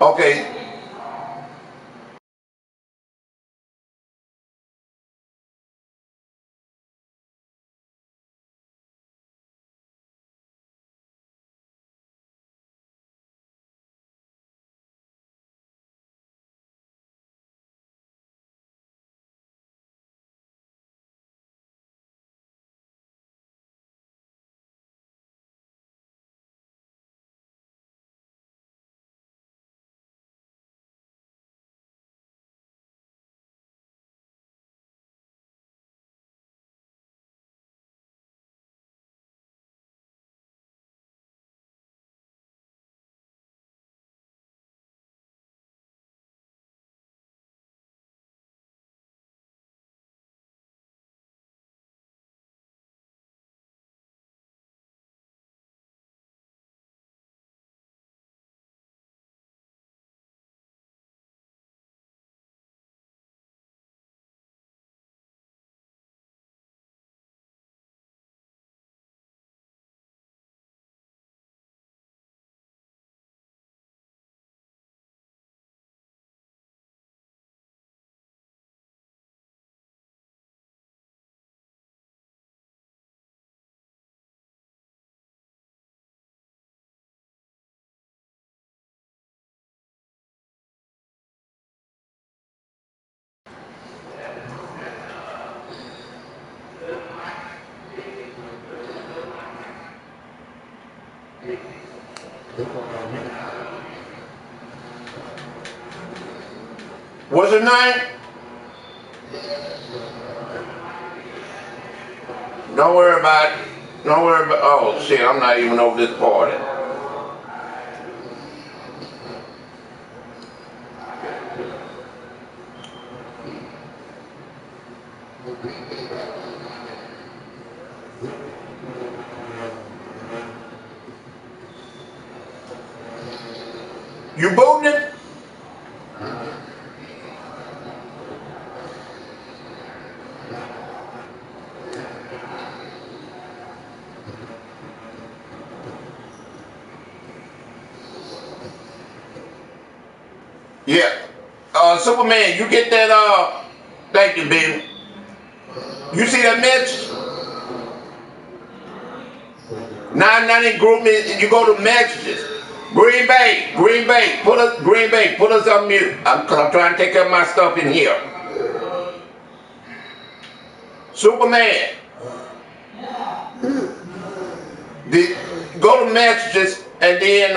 S2: Okay. What's your name? Don't worry about it. Don't worry about. Oh shit! I'm not even over this party. You booting it? Yeah. Superman, you get that? Thank you, baby. You see that message? Now in group me. You go to messages. Green Bay, put us on mute. Cause I'm trying to take care of my stuff in here. Superman, the, go to messages and then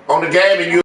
S2: on the game and you.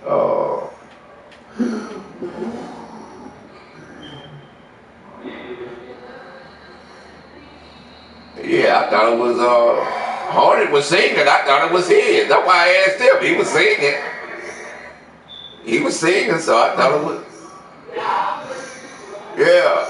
S2: Oh. Yeah, I thought it was Hornet was singing. I thought it was his. That's why I asked him. He was singing. He was singing, so I thought it was. Yeah.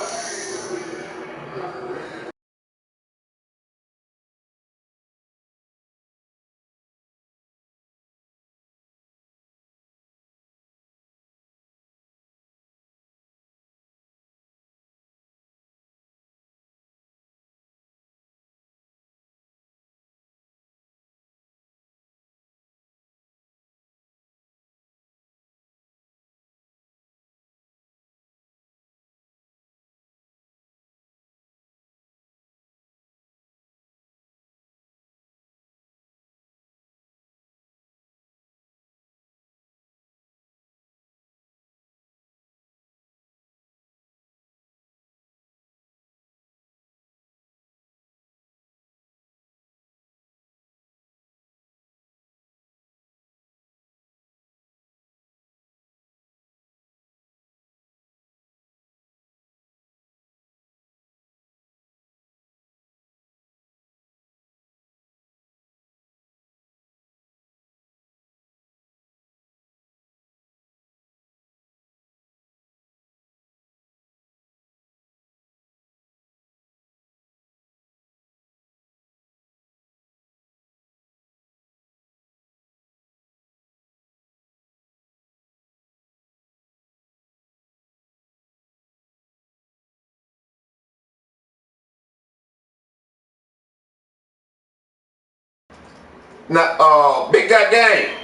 S2: Now, Big Guy Gang.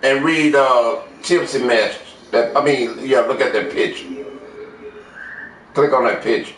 S2: And read Tipsy message. Look at that picture. Click on that picture.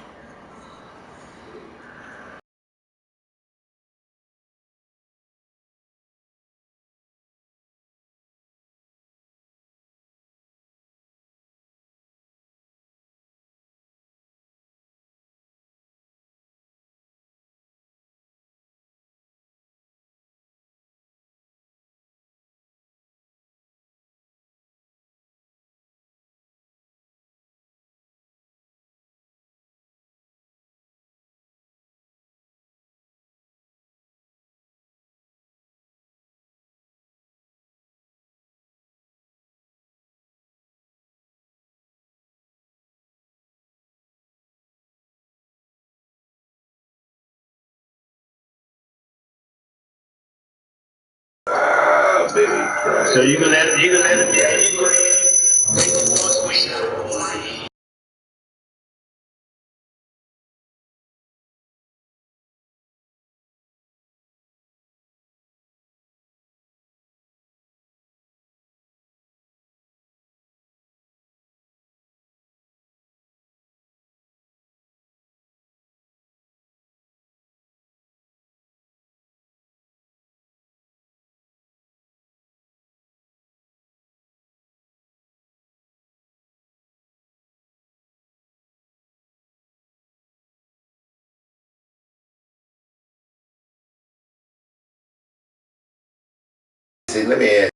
S5: So you can let it be.
S2: see. Let me ask.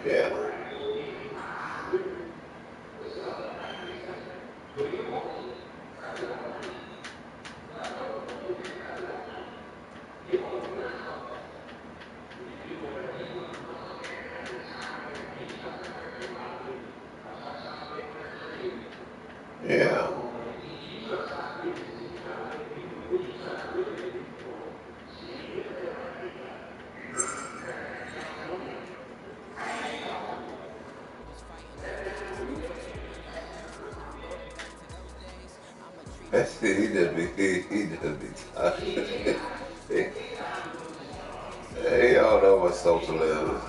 S2: Yeah. Yeah. That's it. He just be talking. Hey, y'all know what social is.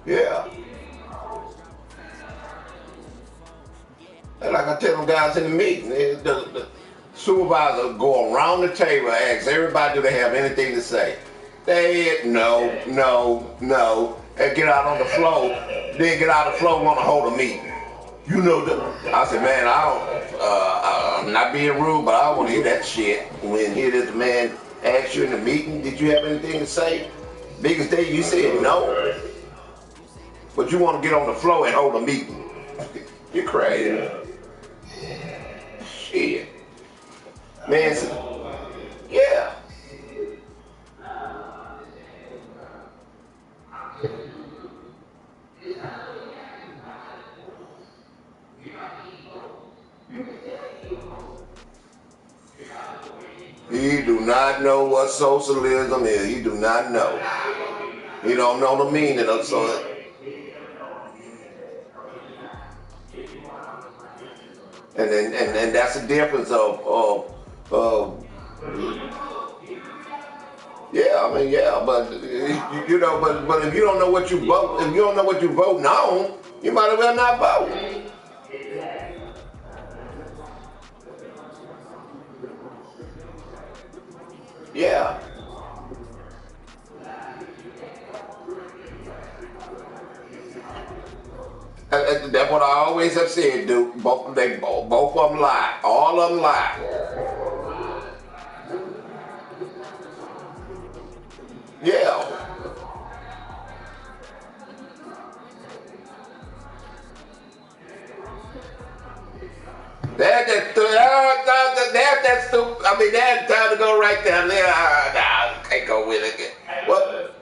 S2: Yeah. And like I tell them guys in the meeting, the supervisor go around the table, ask everybody, do they have anything to say? They no, no, no, and get out on the floor. Then get out on the floor, want to hold a meeting. You know the. I said, man, I'm not being rude, but I don't want to hear that shit. When hear this man ask you in the meeting, did you have anything to say? Biggest day you said no, but you want to get on the floor and hold a meeting. You're crazy. Shit. Man, yeah. He do not know what socialism is. He do not know. He don't know the meaning of so. And that's the difference of yeah. I mean yeah, but you know, but if you don't know what you vote, if you don't know what you voting on, you might as well not vote. Yeah. And that's what I always have said, dude. Both of them lie. All of them lie. Yeah. That's stupid. I mean, that's time to go right down there. Nah, I can't go with it. What?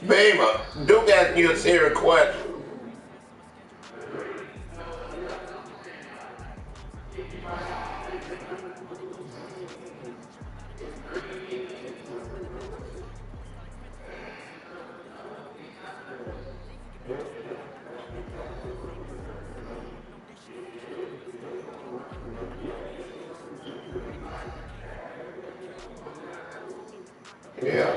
S2: Beamer, Duke asked you a serious question. Yeah.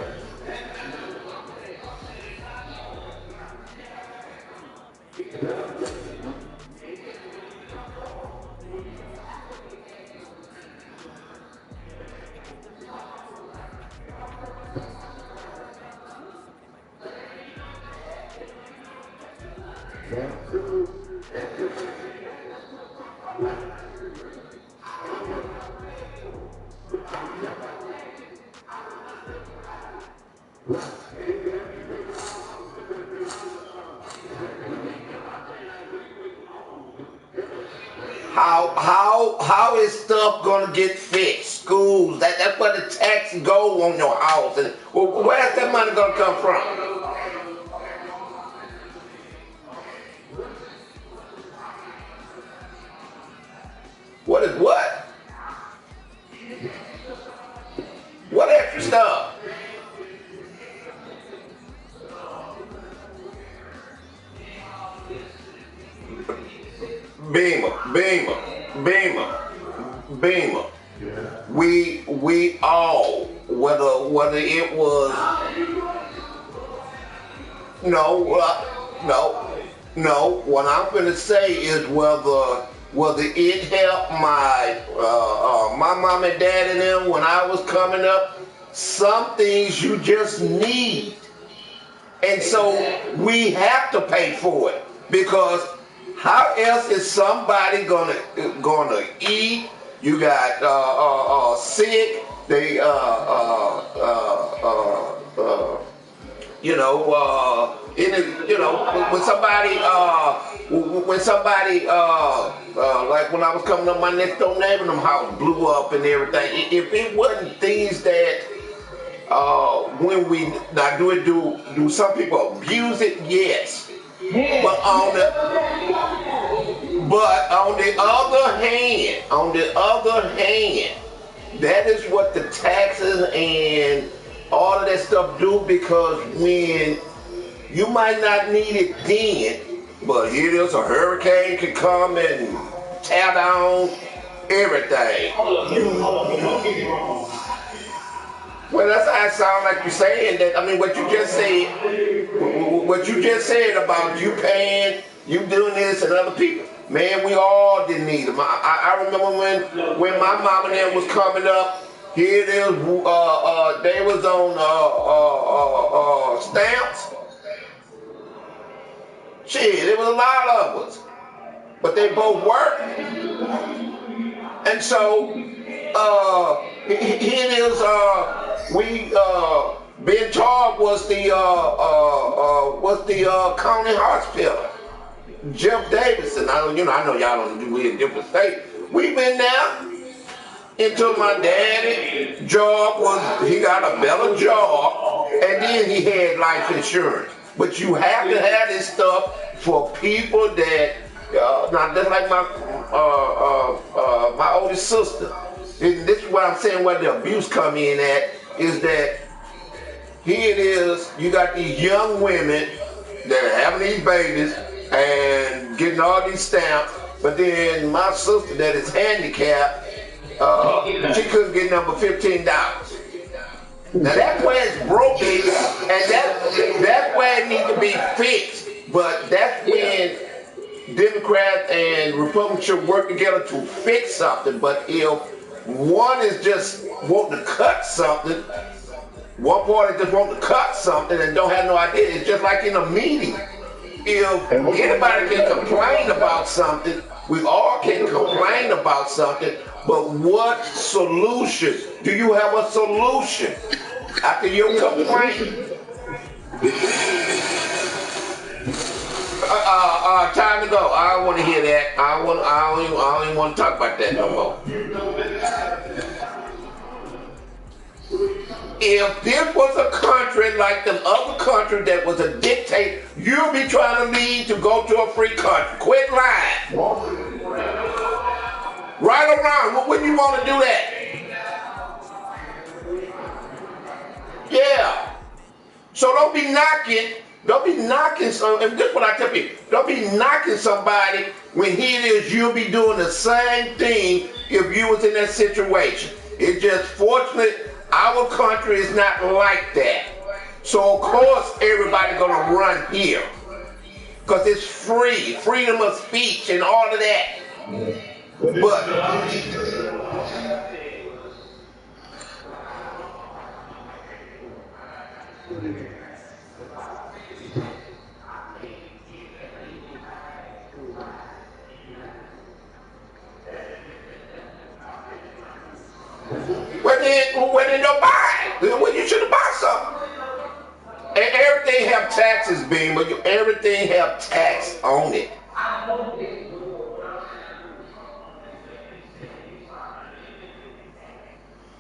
S2: How is stuff gonna get fixed? Schools, that's where the taxes go on your house. And where's that money gonna come from? What is what? What extra stuff? Beamer. We all, whether it was no. What I'm gonna say is whether it helped my mom and dad and them when I was coming up. Some things you just need, and so we have to pay for it because how else is somebody gonna eat? You got sick. They when somebody like when I was coming up, my next door neighbor, them house blew up and everything. If it wasn't things that when we now do some people abuse it? Yes, but on the other hand, that is what the taxes and all of that stuff do because when you might not need it then, but here it is, a hurricane can come and tear down everything. Well, that's how it sounds like you're saying that. I mean, what you just said about you paying, you doing this, and other people. Man, we all didn't need them. I remember when my mom and them was coming up. Here it is. They was on stamps. Shit, there was a lot of us, but they both worked, and so here it is. We Ben Tarb was the county hospital. Jeff Davidson. I know y'all don't do we in different states. We been there until my daddy job he got a better job, and then he had life insurance. But you have to have this stuff for people that now just like my oldest sister. And this is what I'm saying where the abuse come in at is that here it is, you got these young women that are having these babies and getting all these stamps, but then my sister that is handicapped, she couldn't get number $15. Now that's where it's broken, and that's where it needs to be fixed. But that's when Democrats and Republicans should work together to fix something. But if one is just wanting to cut something, one party just wants to cut something and don't have no idea. It's just like in a meeting. If anybody can complain about something, we all can complain about something, but what solution? Do you have a solution after your complaint? Time to go. I don't want to hear that. I don't even want to talk about that no more. If this was a country like them other countries that was a dictate, you'll be trying to leave to go to a free country. Quit lying. Right or wrong, when you want to do that? Yeah. So don't be knocking and this is what I tell people, don't be knocking somebody when here it is you'll be doing the same thing if you was in that situation. It's just fortunate our country is not like that. So of course everybody gonna run here. Because it's free, freedom of speech and all of that. But when then don't buy it. When you should have bought something. And everything have taxes, Beam, but everything have tax on it.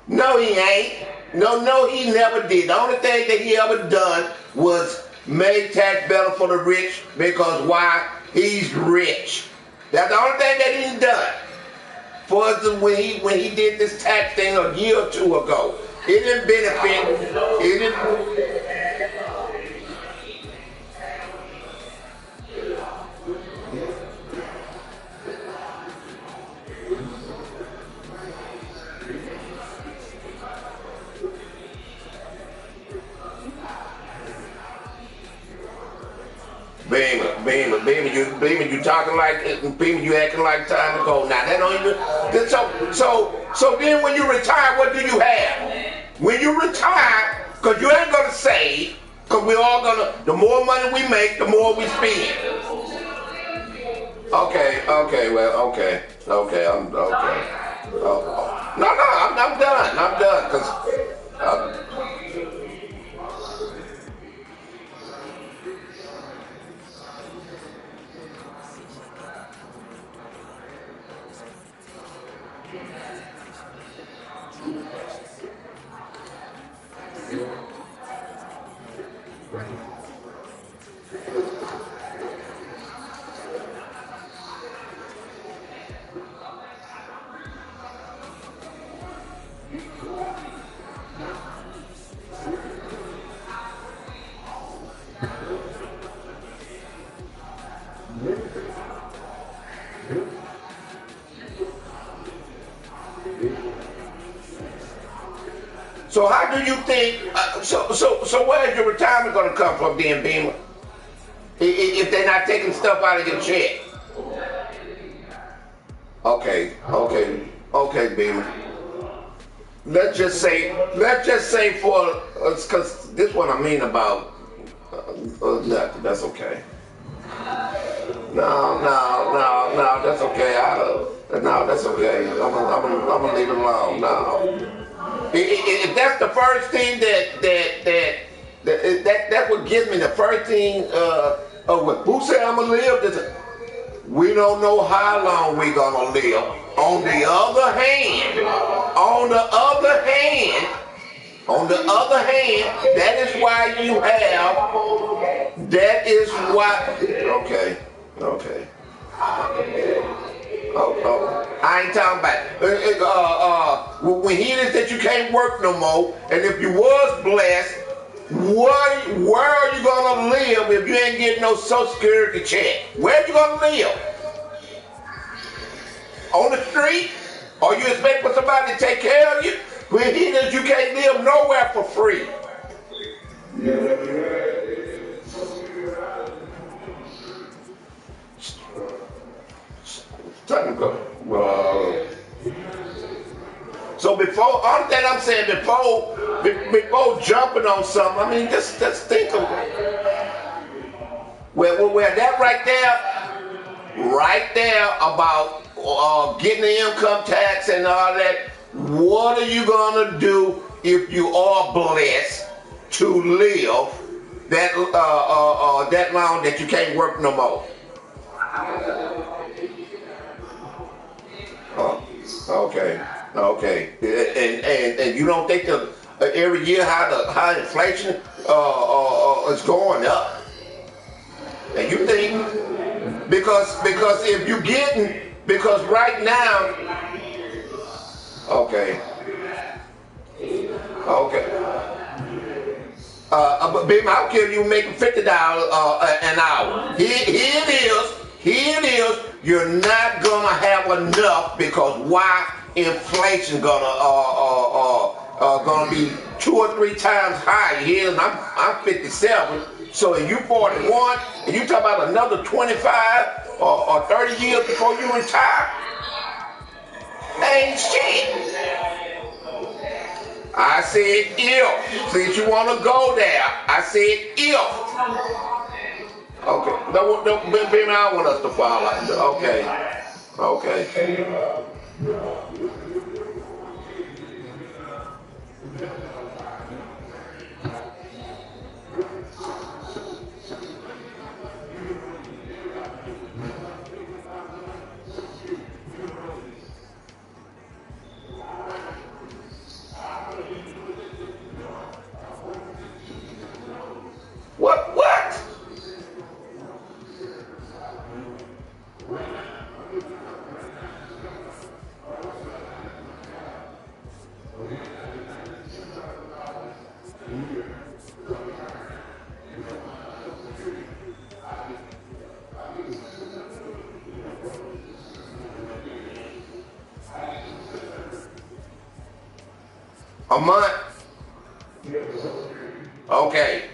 S2: No, he ain't. No, he never did. The only thing that he ever done was make tax better for the rich because why? He's rich. That's the only thing that he's done. For us when he did this tax thing a year or two ago. It didn't benefit. It didn't. Beamer, you talking like Beamer, you acting like time ago. Now that don't even. So then when you retire, what do you have? When you retire, because you ain't gonna save, because we're all gonna. The more money we make, the more we spend. Okay, I'm okay. No, I'm done. I'm done, cause. So how do you think? So where is your retirement going to come from, then, Beamer? If they're not taking stuff out of your check. Okay, Beamer. Let's just say for because this one I mean about nothing. That's okay. No, that's okay. No, that's okay. I'm gonna leave it alone. No. If that's the first thing that's what gives me the first thing of what Boo said I'm gonna live. We don't know how long we're gonna live. On the other hand, that is why you have. That is why. Okay. I ain't talking about when he is that you can't work no more, and if you was blessed, where are you gonna live if you ain't getting no Social Security check? Where are you gonna live? On the street? Or you expect for somebody to take care of you? When he is you can't live nowhere for free. So all that I'm saying before jumping on something, I mean just think of where that right there about getting the income tax and all that. What are you gonna do if you are blessed to live that long that you can't work no more? Okay, and you don't think that every year how inflation is going up, and you think because if you getting because right now, okay, but baby, I don't care if you making $50 an hour. Here it is. You're not gonna have enough because why? Inflation gonna be 2 or 3 times higher. Here, and I'm 57. So if you 41, and you talk about another 25 or 30 years before you retire, ain't shit. I said if. Since you want to go there, I said if. Okay. No, baby, I want us to follow. Okay. What? A month? Okay.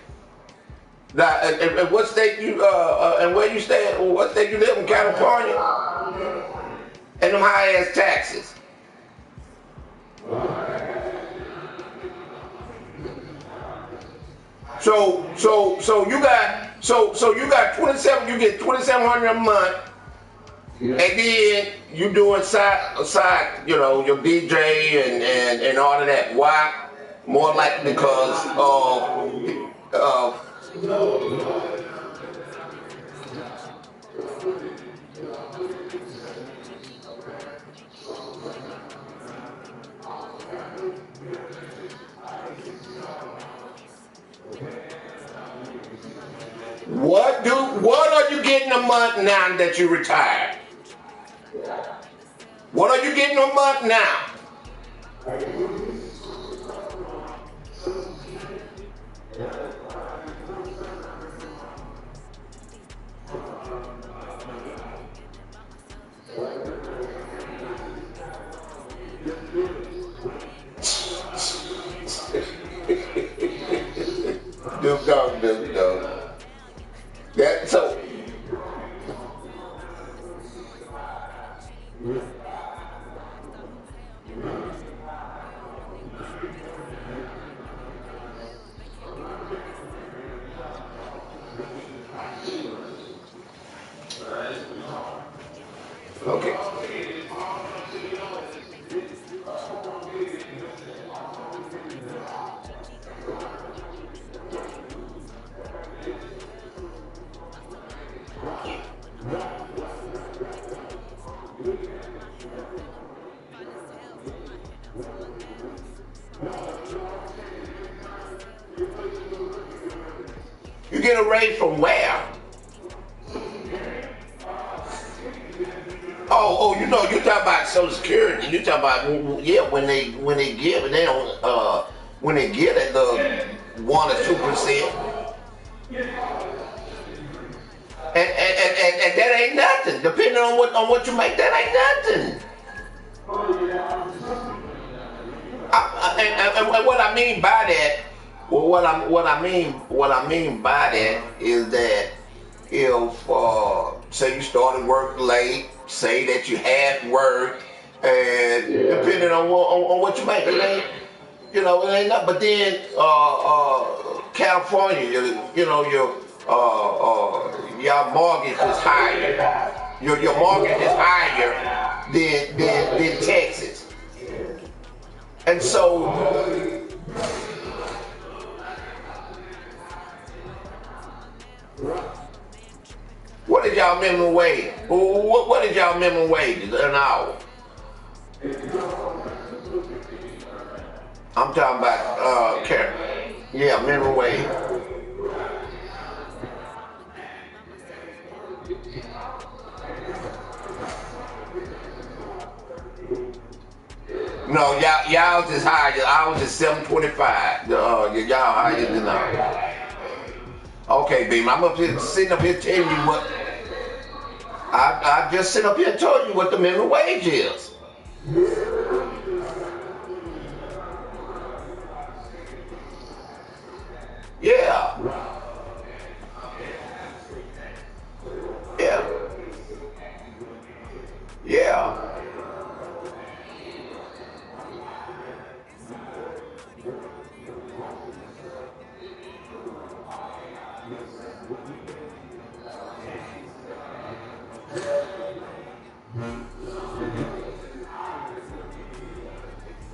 S2: Now, and what state you and where you stay? What state you live in? California, and them high ass taxes. So you got 27. You get 2,700 a month, and then you doing side, you know, your DJ and all of that. Why? More likely because of what are you getting a month now that you retired? What are you getting a month now? Them dog. That so. Okay. You get a raise from where? Oh, you know, you talk about Social Security. You talk about, yeah, when they give it, they don't when they get it, the 1 or 2%, and that ain't nothing. Depending on what you make, that ain't nothing. And what I mean by that, well, what I mean by that is that if say you started work late, say that you had work, and depending on what you make, it ain't, you know, it ain't nothing. But then California, you know, your mortgage is higher. Your mortgage is higher than Texas, and so. What is y'all minimum wage? What is y'all minimum wage an hour? I'm talking about yeah, minimum wage. No, y'all's is higher. Ours is $7.25. Y'all higher than ours. Okay, baby, I'm sitting up here telling you what. I just sit up here and told you what the minimum wage is. Yeah. Yeah. Yeah.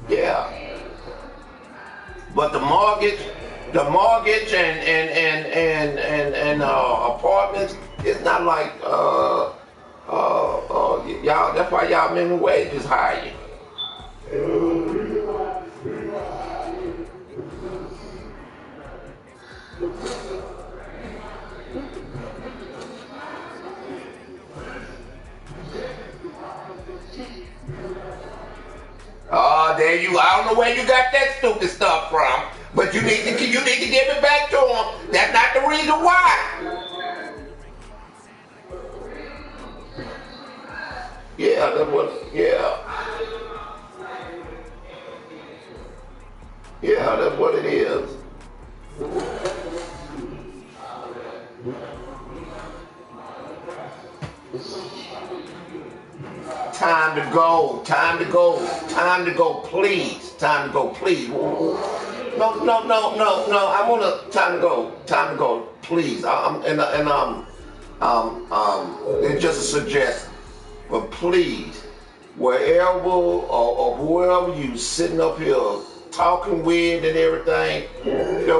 S2: Yeah. But the mortgage and apartments, it's not like y'all. That's why y'all minimum wage is higher. Oh, there you. I don't know where you got that stupid stuff from, but you need to give it back to them. That's not the reason why. Yeah, that's what. Yeah, that's what it is. Time to go. Time to go. Time to go, please. Time to go, please. No. I want to. Time to go. Time to go, please. It's just a suggestion, but please, wherever or whoever you sitting up here talking with and everything, the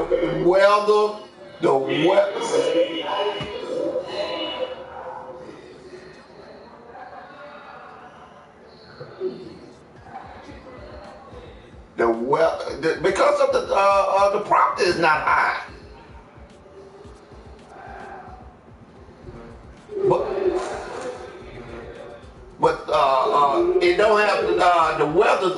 S2: weather. Because of the property is not high, but it don't have the weather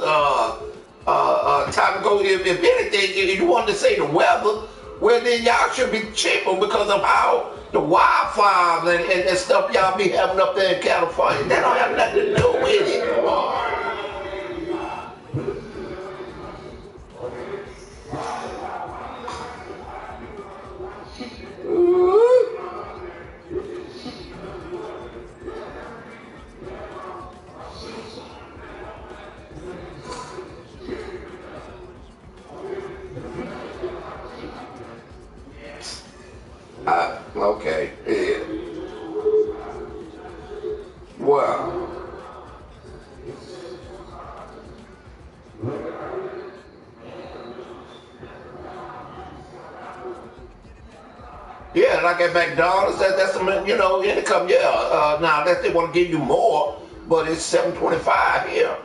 S2: time to go. If anything, if you wanted to say the weather, well then y'all should be cheaper because of how the wildfires and stuff y'all be having up there in California. That don't have nothing to do with it. Okay. Yeah. Well. Yeah, like at McDonald's, that's some income. Yeah. Now unless they want to give you more, but it's $7.25 here.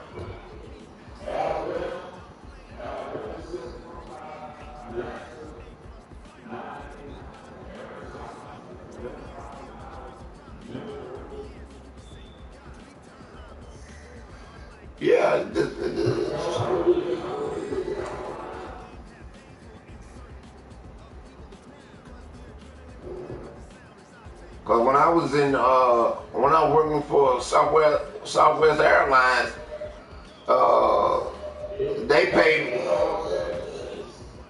S2: Yeah. Cause when I was working for Southwest Airlines, they paid.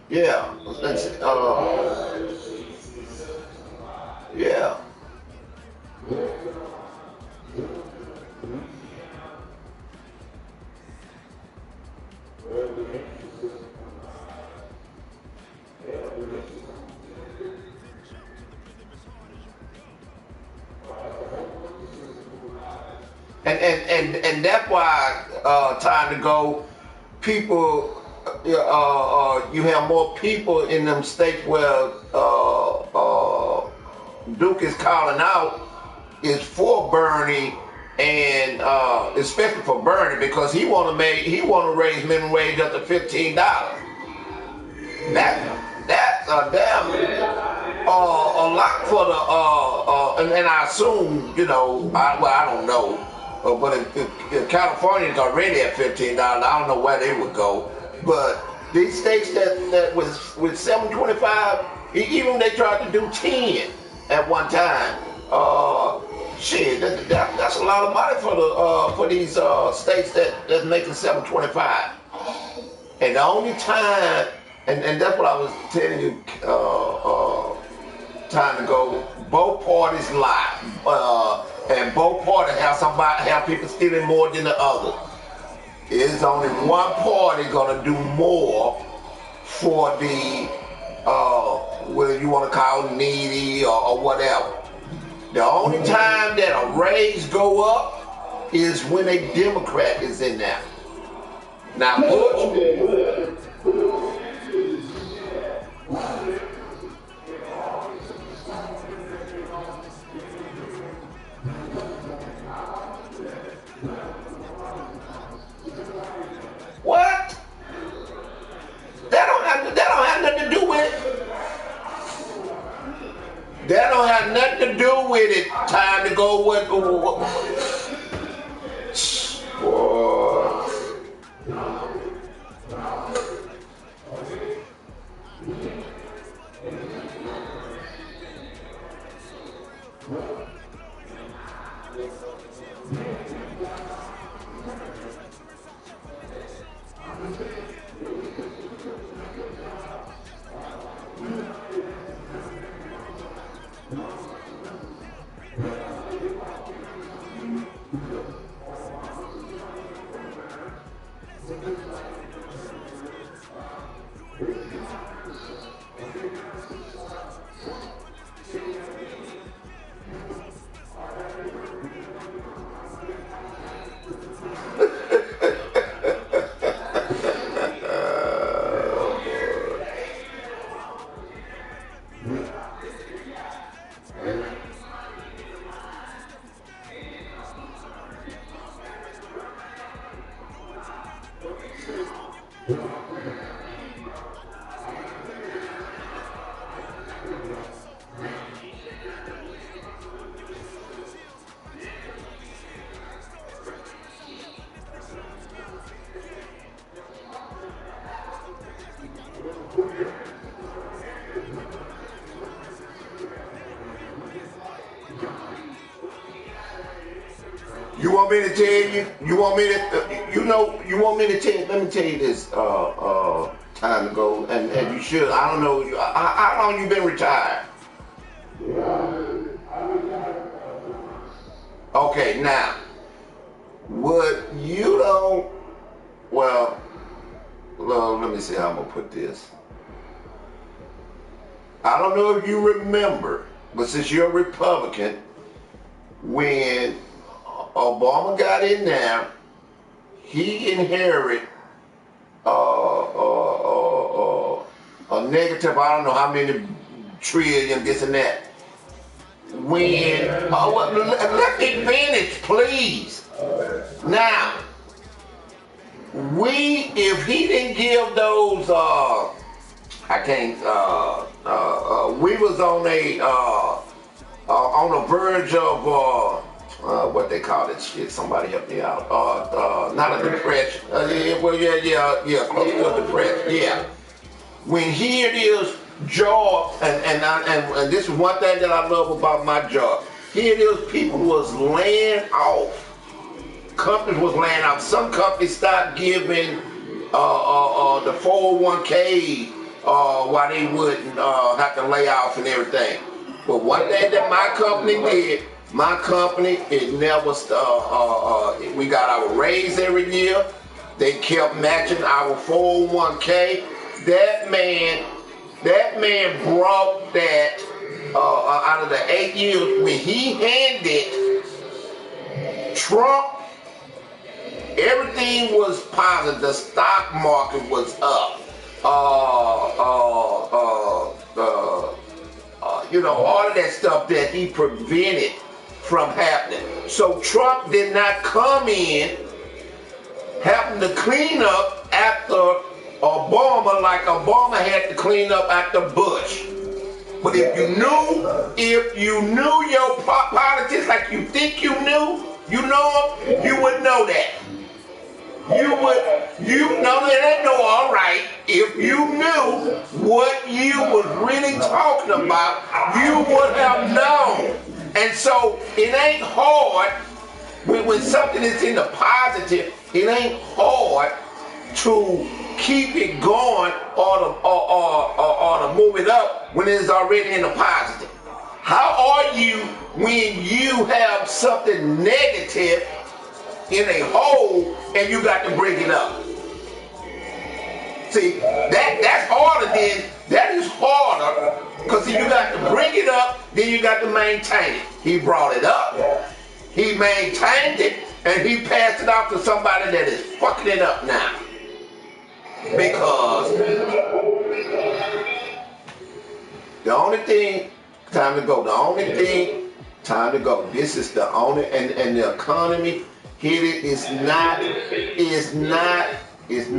S2: Yeah. Yeah. And that's why time to go. People, you have more people in them states where Duke is calling out is for Bernie, and especially for Bernie because he want to raise minimum wage up to $15. That's a damn a lot for the and I assume I don't know, but if California's already at $15, I don't know where they would go. But these states that was with 725, even they tried to do 10 at one time. Shit, that's a lot of money for these states that's making 725. And the only time, and that's what I was telling you time to go. Both parties lie, and both parties have people stealing more than the other. It's only one party gonna do more for the whether you want to call it needy or whatever. The only time that a raise go up is when a Democrat is in there. Now Bush. What? That don't have nothing to do with it. That don't have nothing to do with it. Time to go with. You want me to tell you? You want me to? You want me to tell you? Let me tell you this. Time ago, and you should. I don't know. How long you been retired? Okay, now, what you don't. Well, let me see how I'm gonna put this. I don't know if you remember, but since you're a Republican, when Obama got in there, he inherited a negative, I don't know how many trillion, this and that. When, let me finish, please. Now, if he didn't give those, we was on the verge of, what they call it, shit, somebody help me out. Not a depression. Close to a depression, yeah. When here it is, job, and this is one thing that I love about my job. Here it is, people was laying off. Companies was laying off. Some companies stopped giving the 401k why they wouldn't have to lay off and everything. But one thing that my company did, it never, we got our raise every year. They kept matching our 401k. That man brought that out of the 8 years when he handed Trump, everything was positive. The stock market was up. All of that stuff that he prevented from happening. So Trump did not come in having to clean up after Obama like Obama had to clean up after Bush. But if you knew your politics like you think you know them, you would know that. It ain't no all right. If you knew what you was really talking about, you would have known. And so it ain't hard when something is in the positive. It ain't hard to keep it going or to move it up when it's already in the positive. How are you when you have something negative in a hole and you got to bring it up? See, that's harder that is harder, because you got to bring it up, then you got to maintain it. He brought it up, he maintained it, and he passed it off to somebody that is fucking it up now. Because the only thing, time to go. This is the only, and the economy here is not benefiting. It's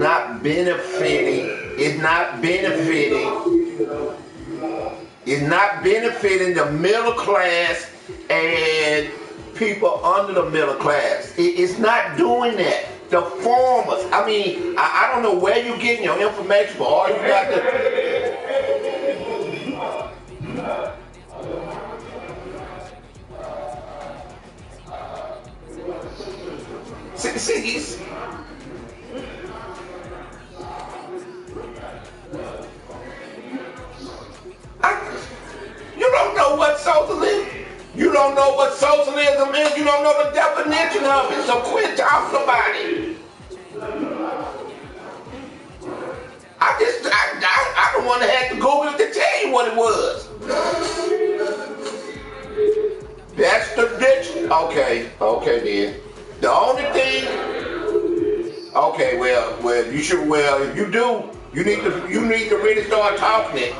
S2: not benefiting the middle class and people under the middle class. It's not doing that. The farmers, I don't know where you're getting your information, but all you got to see. You don't know what socialism. You don't know what socialism is. You don't know the definition of it. So quit talking about it. I don't want to have to Google it to tell you what it was. That's the ditch. Okay then. The only thing. Okay, well, you should. Well, if you do, you need to really start talking it.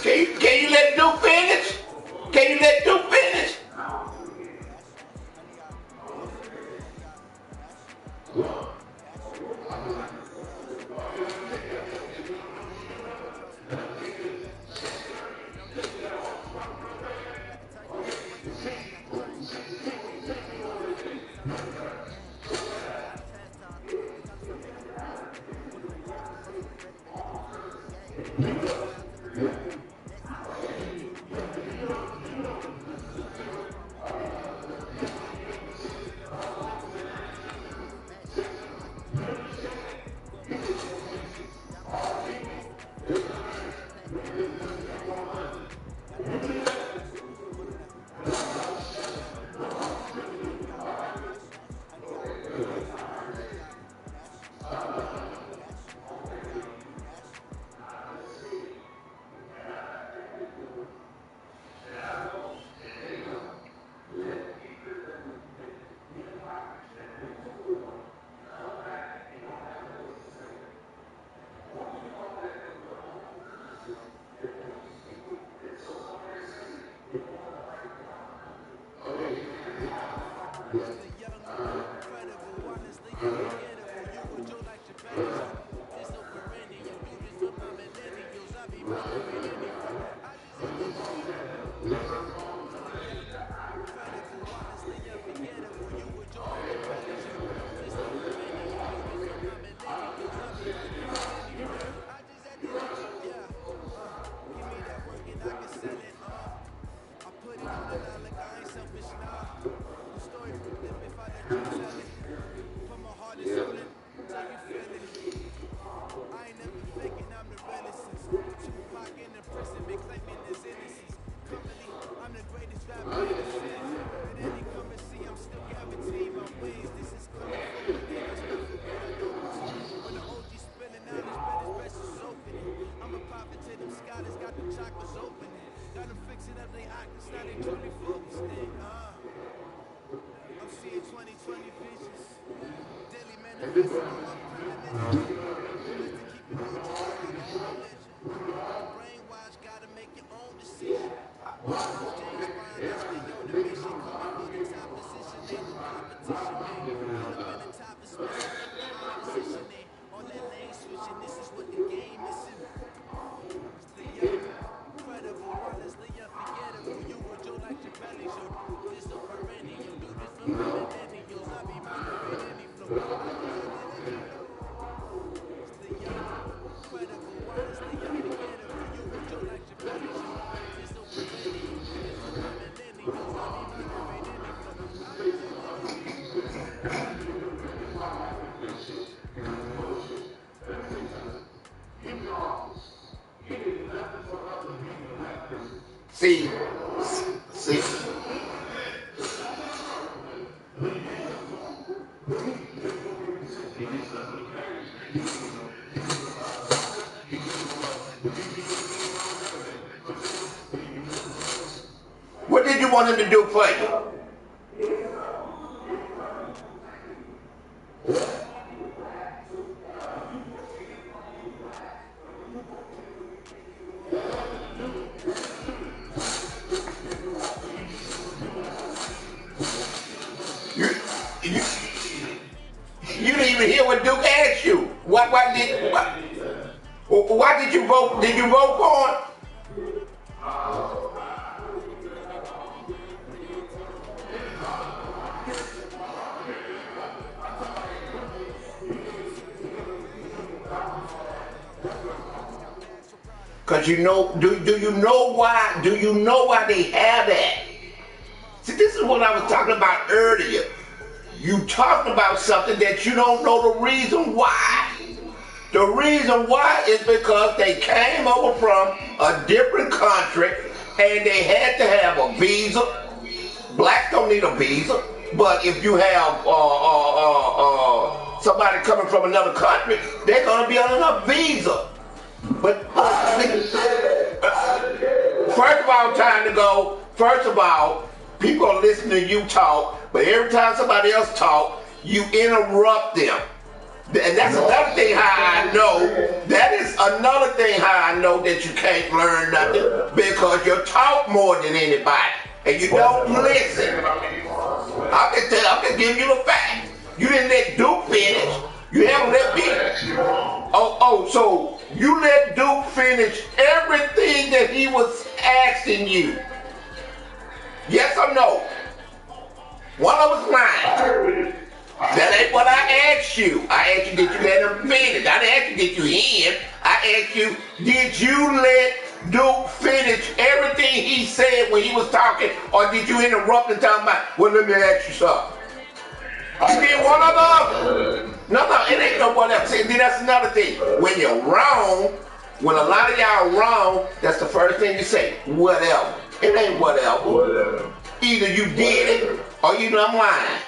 S2: Can you let Duke finish? Can you let Duke finish?
S7: I ain't never faking, I'm the realest since Tupac in the prison
S2: See, see. What did you want him to do for you? You didn't even hear what Duke asked you. Why did you vote? Did you vote for him? Cause you know, do you know why? Do you know why they have that? See, this is what I was talking about earlier. You talked about something that you don't know the reason why. The reason why is because they came over from a different country and they had to have a visa. Blacks don't need a visa, but if you have somebody coming from another country, they're gonna be on a visa. But first of all, time to go. First of all, people are listening to you talk, but every time somebody else talk, you interrupt them. And that's another thing how I know. That is another thing how I know that you can't learn nothing, because you talk more than anybody and you don't listen. I'm just giving you the fact. You didn't let Duke finish. You haven't let me. So you let Duke finish everything that he was asking you. Yes or no? One of us lying. That ain't what I asked you. I asked you, did you let him finish? I didn't ask you, did you hear him? I asked you, did you let Duke finish everything he said when he was talking, or did you interrupt and talk about, well, let me ask you something? You did one or the other. No, it ain't no one else. See, that's another thing. When you're wrong, when a lot of y'all wrong, that's the first thing you say, whatever. It ain't whatever. Either you did it, or you know I'm lying.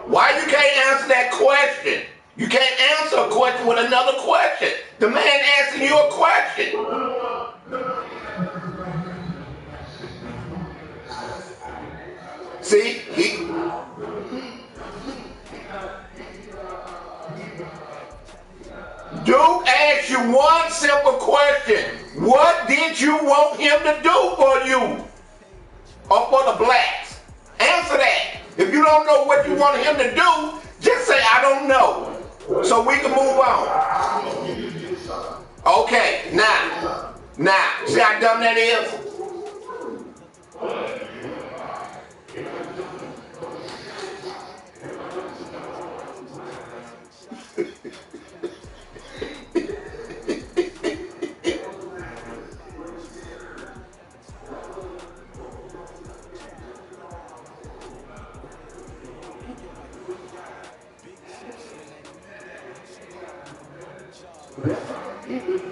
S2: Why you can't answer that question? You can't answer a question with another question. The man asking you a question. See, Duke asked you one simple question. What did you want him to do for you? Or for the blacks? Answer that. If you don't know what you want him to do, just say, I don't know. So we can move on. Okay, now, see how dumb that is? Yeah.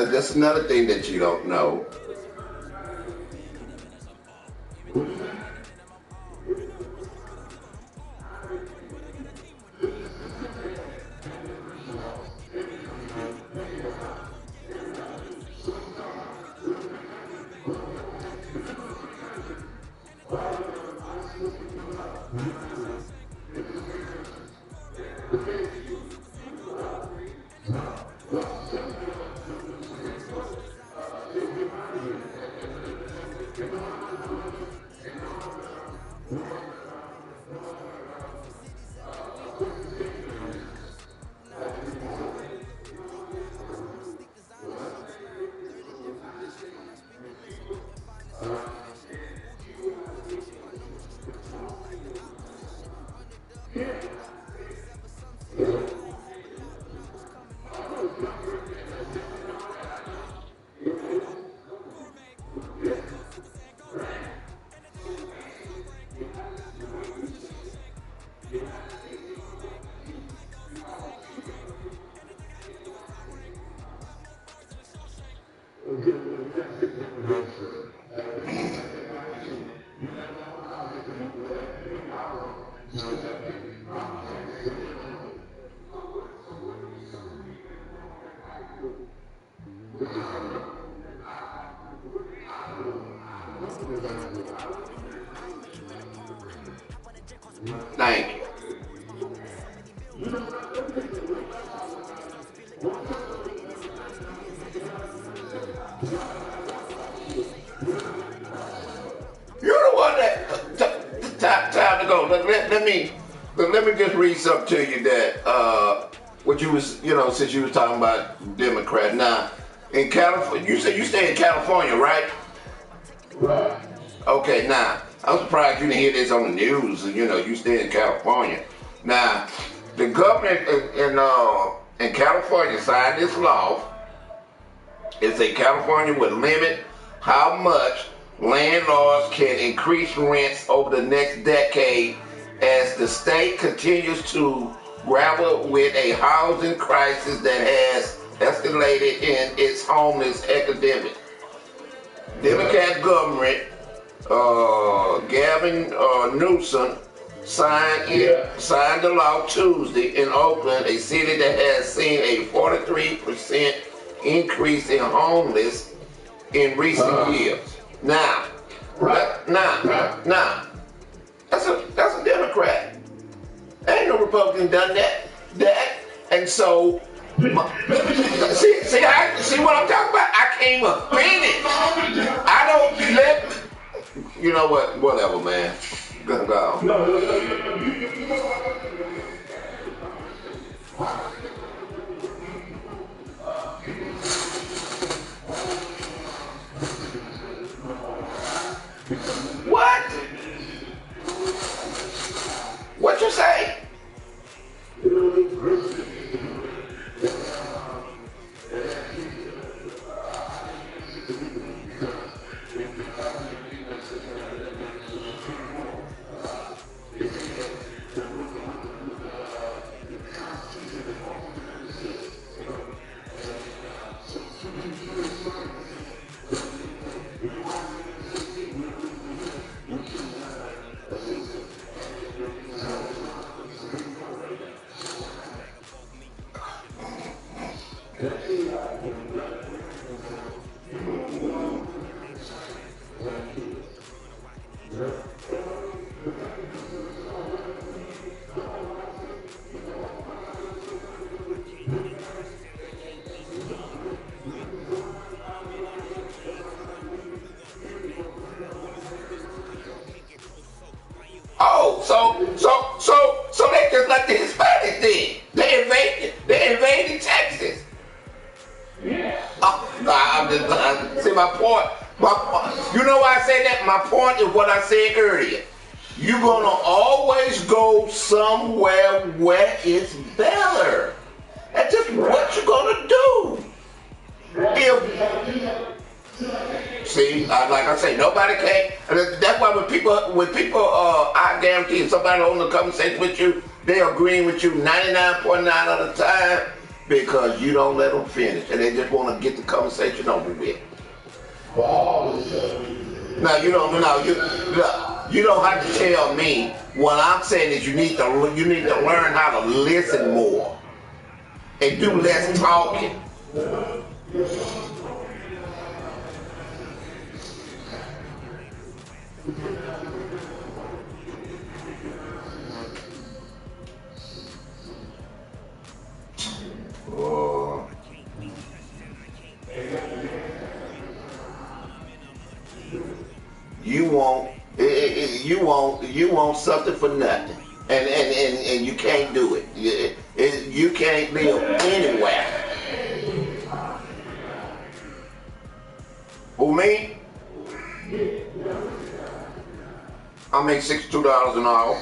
S2: That's another thing that you don't know. Thank you. You're the one that time to go. Let me just read something to you that what you was since you was talking about Democrat. Now in California, you said you stay in California, right? Okay. Now I'm surprised you didn't hear this on the news. You stay in California. Now the government in California signed this law. It's a California would limit how much landlords can increase rents over the next decade as the state continues to grapple with a housing crisis that has escalated in its homeless epidemic. Democrat government Gavin Newsom signed the law Tuesday in Oakland, a city that has seen a 43% increase in homeless in recent years. Now, that's a Democrat. Ain't no Republican done that. And so, see what I'm talking about? I came up finished. I don't let. You know what? Whatever, man. Go. What? What you say? Oh, so they just like the Hispanics did. They invaded Texas. Yeah. Oh, I'm just see my point. You know why I say that? My point is what I said earlier. You're gonna always go somewhere where it's better. That's just what you're gonna do. See, like I say, nobody can. That's why when people, I guarantee if somebody holding a conversation with you, they're agreeing with you 99.9 of the time because you don't let them finish, and they just want to get the conversation over with. Now you don't. You don't have to tell me. What I'm saying is you need to learn how to listen more and do less talking. You want something for nothing, and you can't do it. You can't live anywhere. Who, me? I make $62 an hour.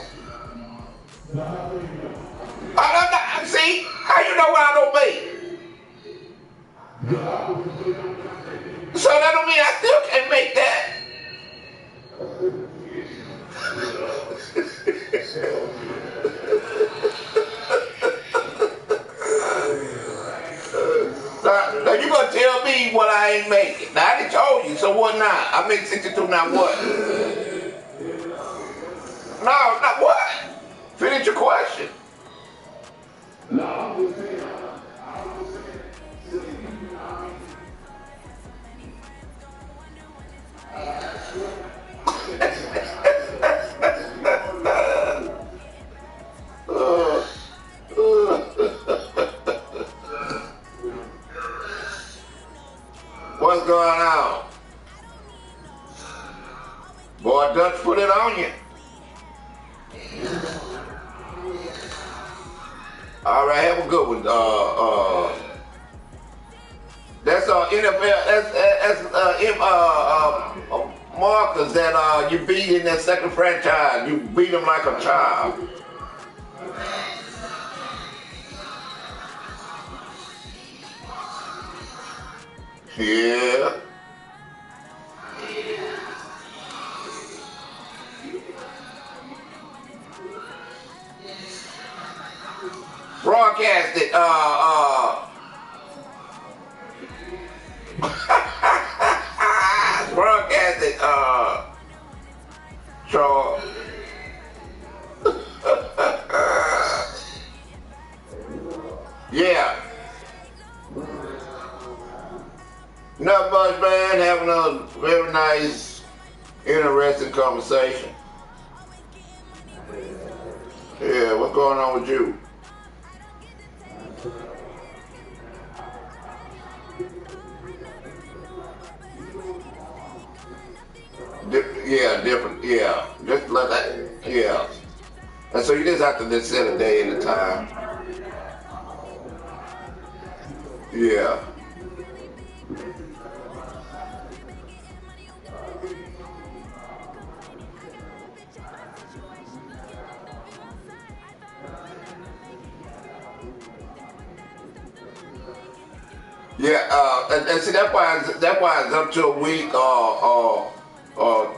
S2: See, how you know what I don't make? So that don't mean I still can't make that. Now you gonna tell me what I ain't making? Now I done told you, so what now? I make 62 now what? No, not what? Finish your question. What's going on? Boy, Dutch put it on you. All right, have a good one. That's NFL. That's markers that you beat in that second franchise. You beat them like a child. Yeah. Broadcasted, broadcasted, Charles. having a very nice, interesting conversation. Yeah, what's going on with you? Yeah, different. Yeah, just let that. Yeah, and so you just have to just set a day and a time. Yeah, yeah. And see that's why it's up to a week or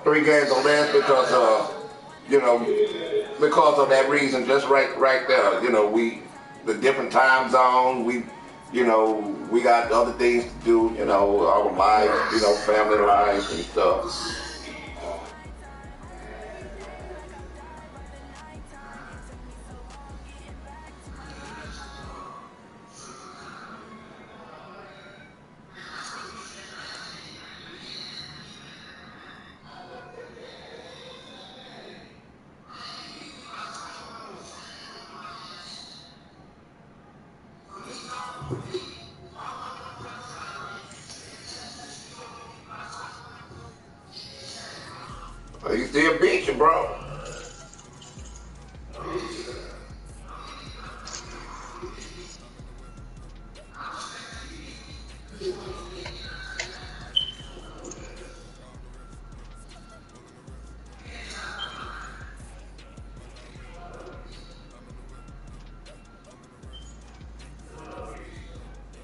S2: 3 games or less because you know because of that reason, just right there. The different time zone. We got other things to do. Our life. Family life and stuff. You still beat you, bro.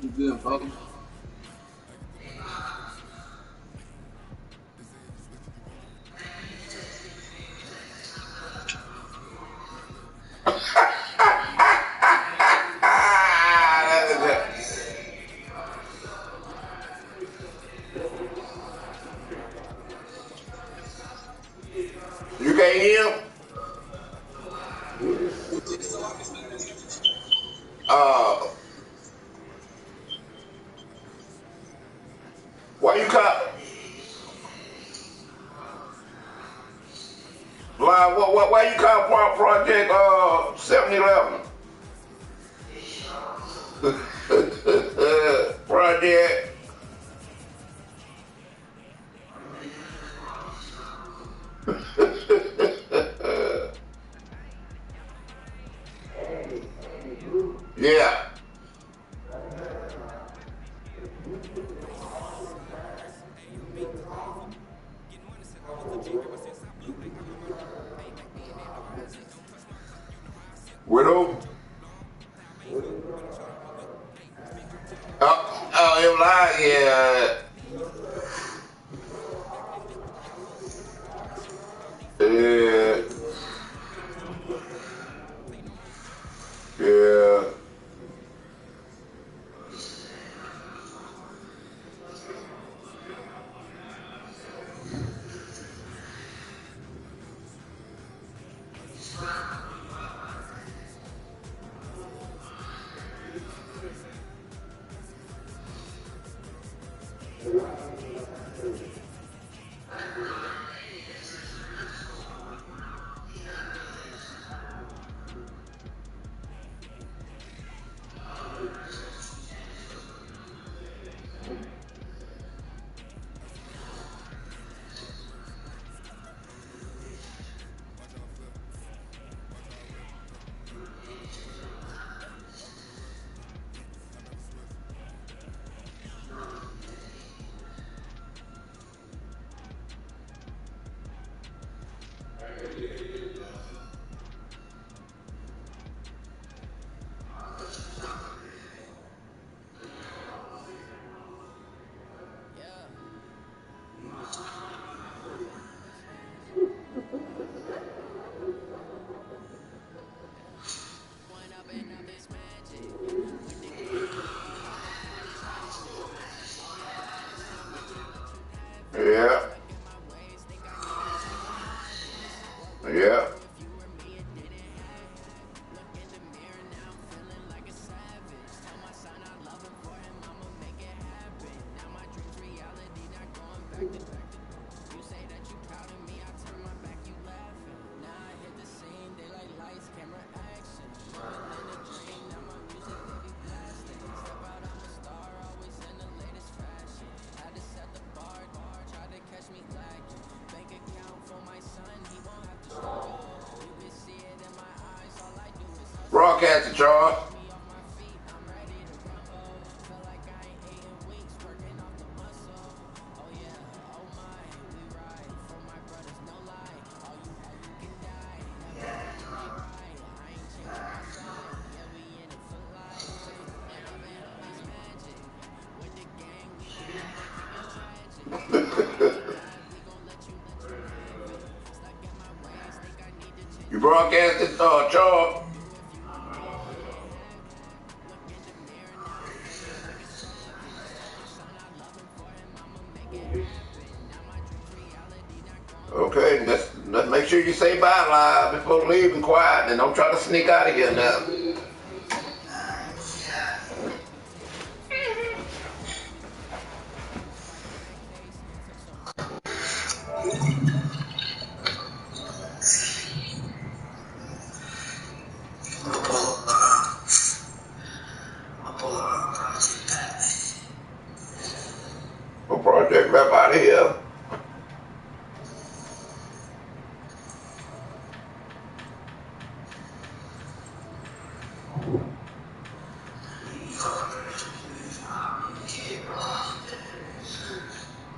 S2: You good, brother? You can't hear him? Uh, why you call? Why you call Project 711? Project. Yeah. Widow. It live. Yeah. Yeah. Yeah. broadcaster, Charles. You broadcasted, Charles. Okay, let's make sure you say bye live before leaving quiet, and don't try to sneak out of here now. Well, project rep out of here.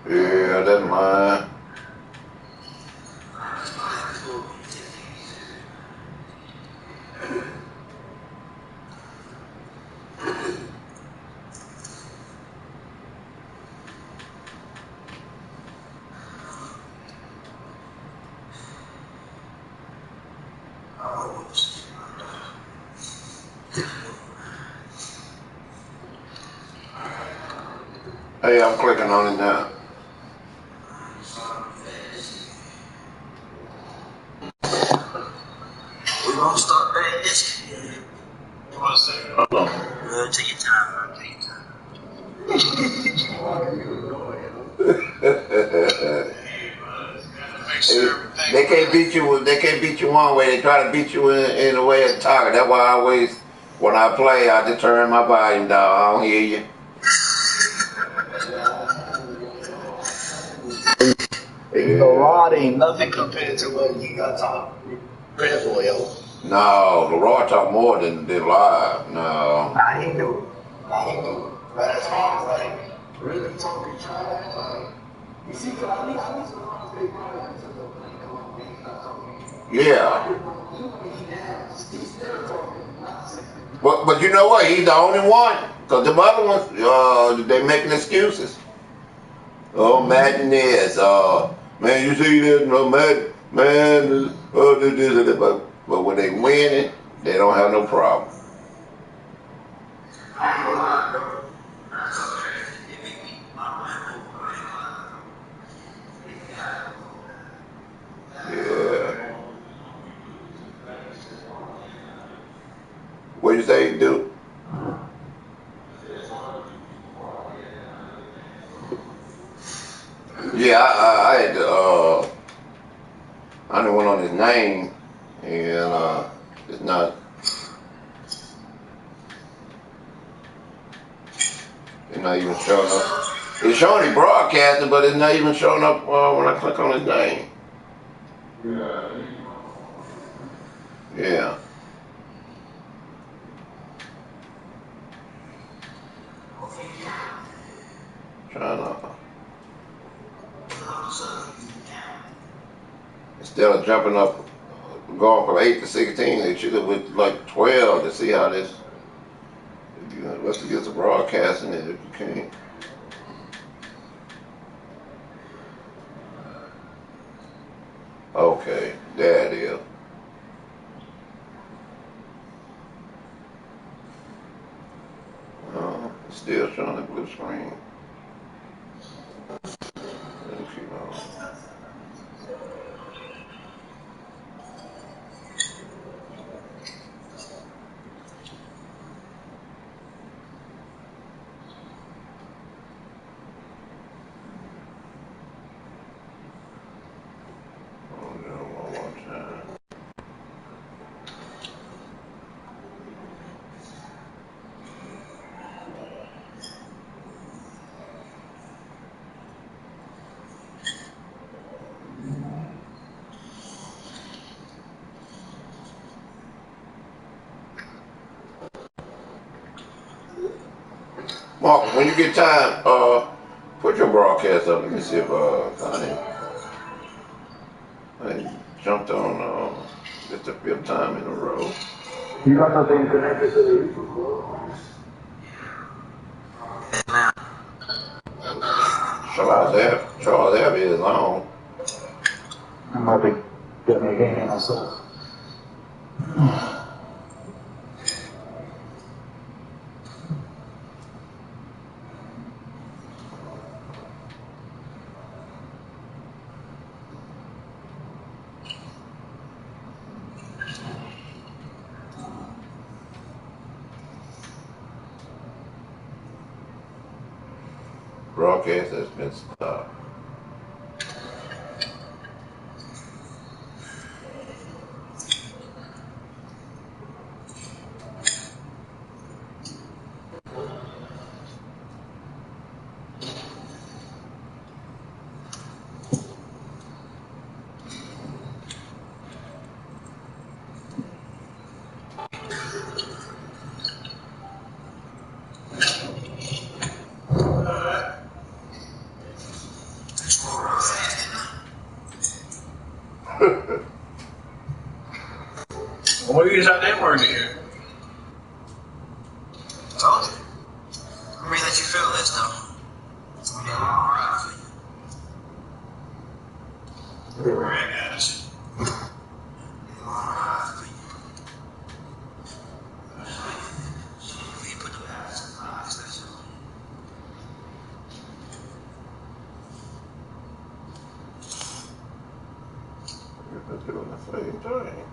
S2: Yeah, that's mine. Hey, I'm clicking on it now.
S7: We're gonna start paying this. You want to say? Take your time, man. Take your time.
S2: They can't beat you. They can't beat you one way. They try to beat you in a way of talking. That's why I always, when I play, I just turn my volume down. I don't hear you.
S7: The rod ain't nothing compared to what you got talk. Red boy, yo.
S2: No, the Raw talk more than live. No.
S7: I ain't do it. But as far as like really talking, you see,
S2: Yeah. But you know what? He's the only one. Because the other ones, they making excuses. Oh, Madden is. Man, you see this? No, man, this. But when they win it, they don't have no problem. Yeah. What you say, dude? Yeah, I had to, I done went on his name, and it's not even showing up. It's showing he broadcasting, but it's not even showing up when I click on his name. Yeah. Trying to. Instead of jumping up, going from 8 to 16, they should have went like 12 to see how this. Let's get the broadcasting it if you can't. Okay, there it is. Still showing the blue screen. Let me keep on. One more time. Mark, when you get time, put your broadcast up. Let me see if I jumped on it's the fifth time in a row.
S7: You got something connected to the YouTube?
S2: Charles Abbey is on.
S7: I'm about to get me a game myself.
S2: Broadcast has been stopped.
S7: What you got that word here? Told you. Let me let you feel this though. It's gonna be a long ride for you. I got you.
S2: They're doing the same thing.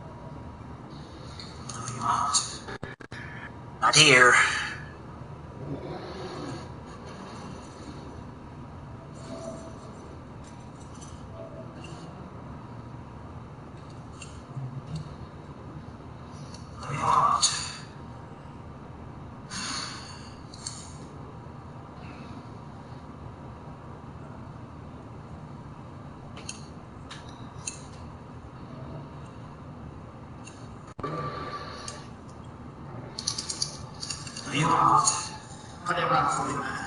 S7: Not here. You want. Put it around 40 minutes.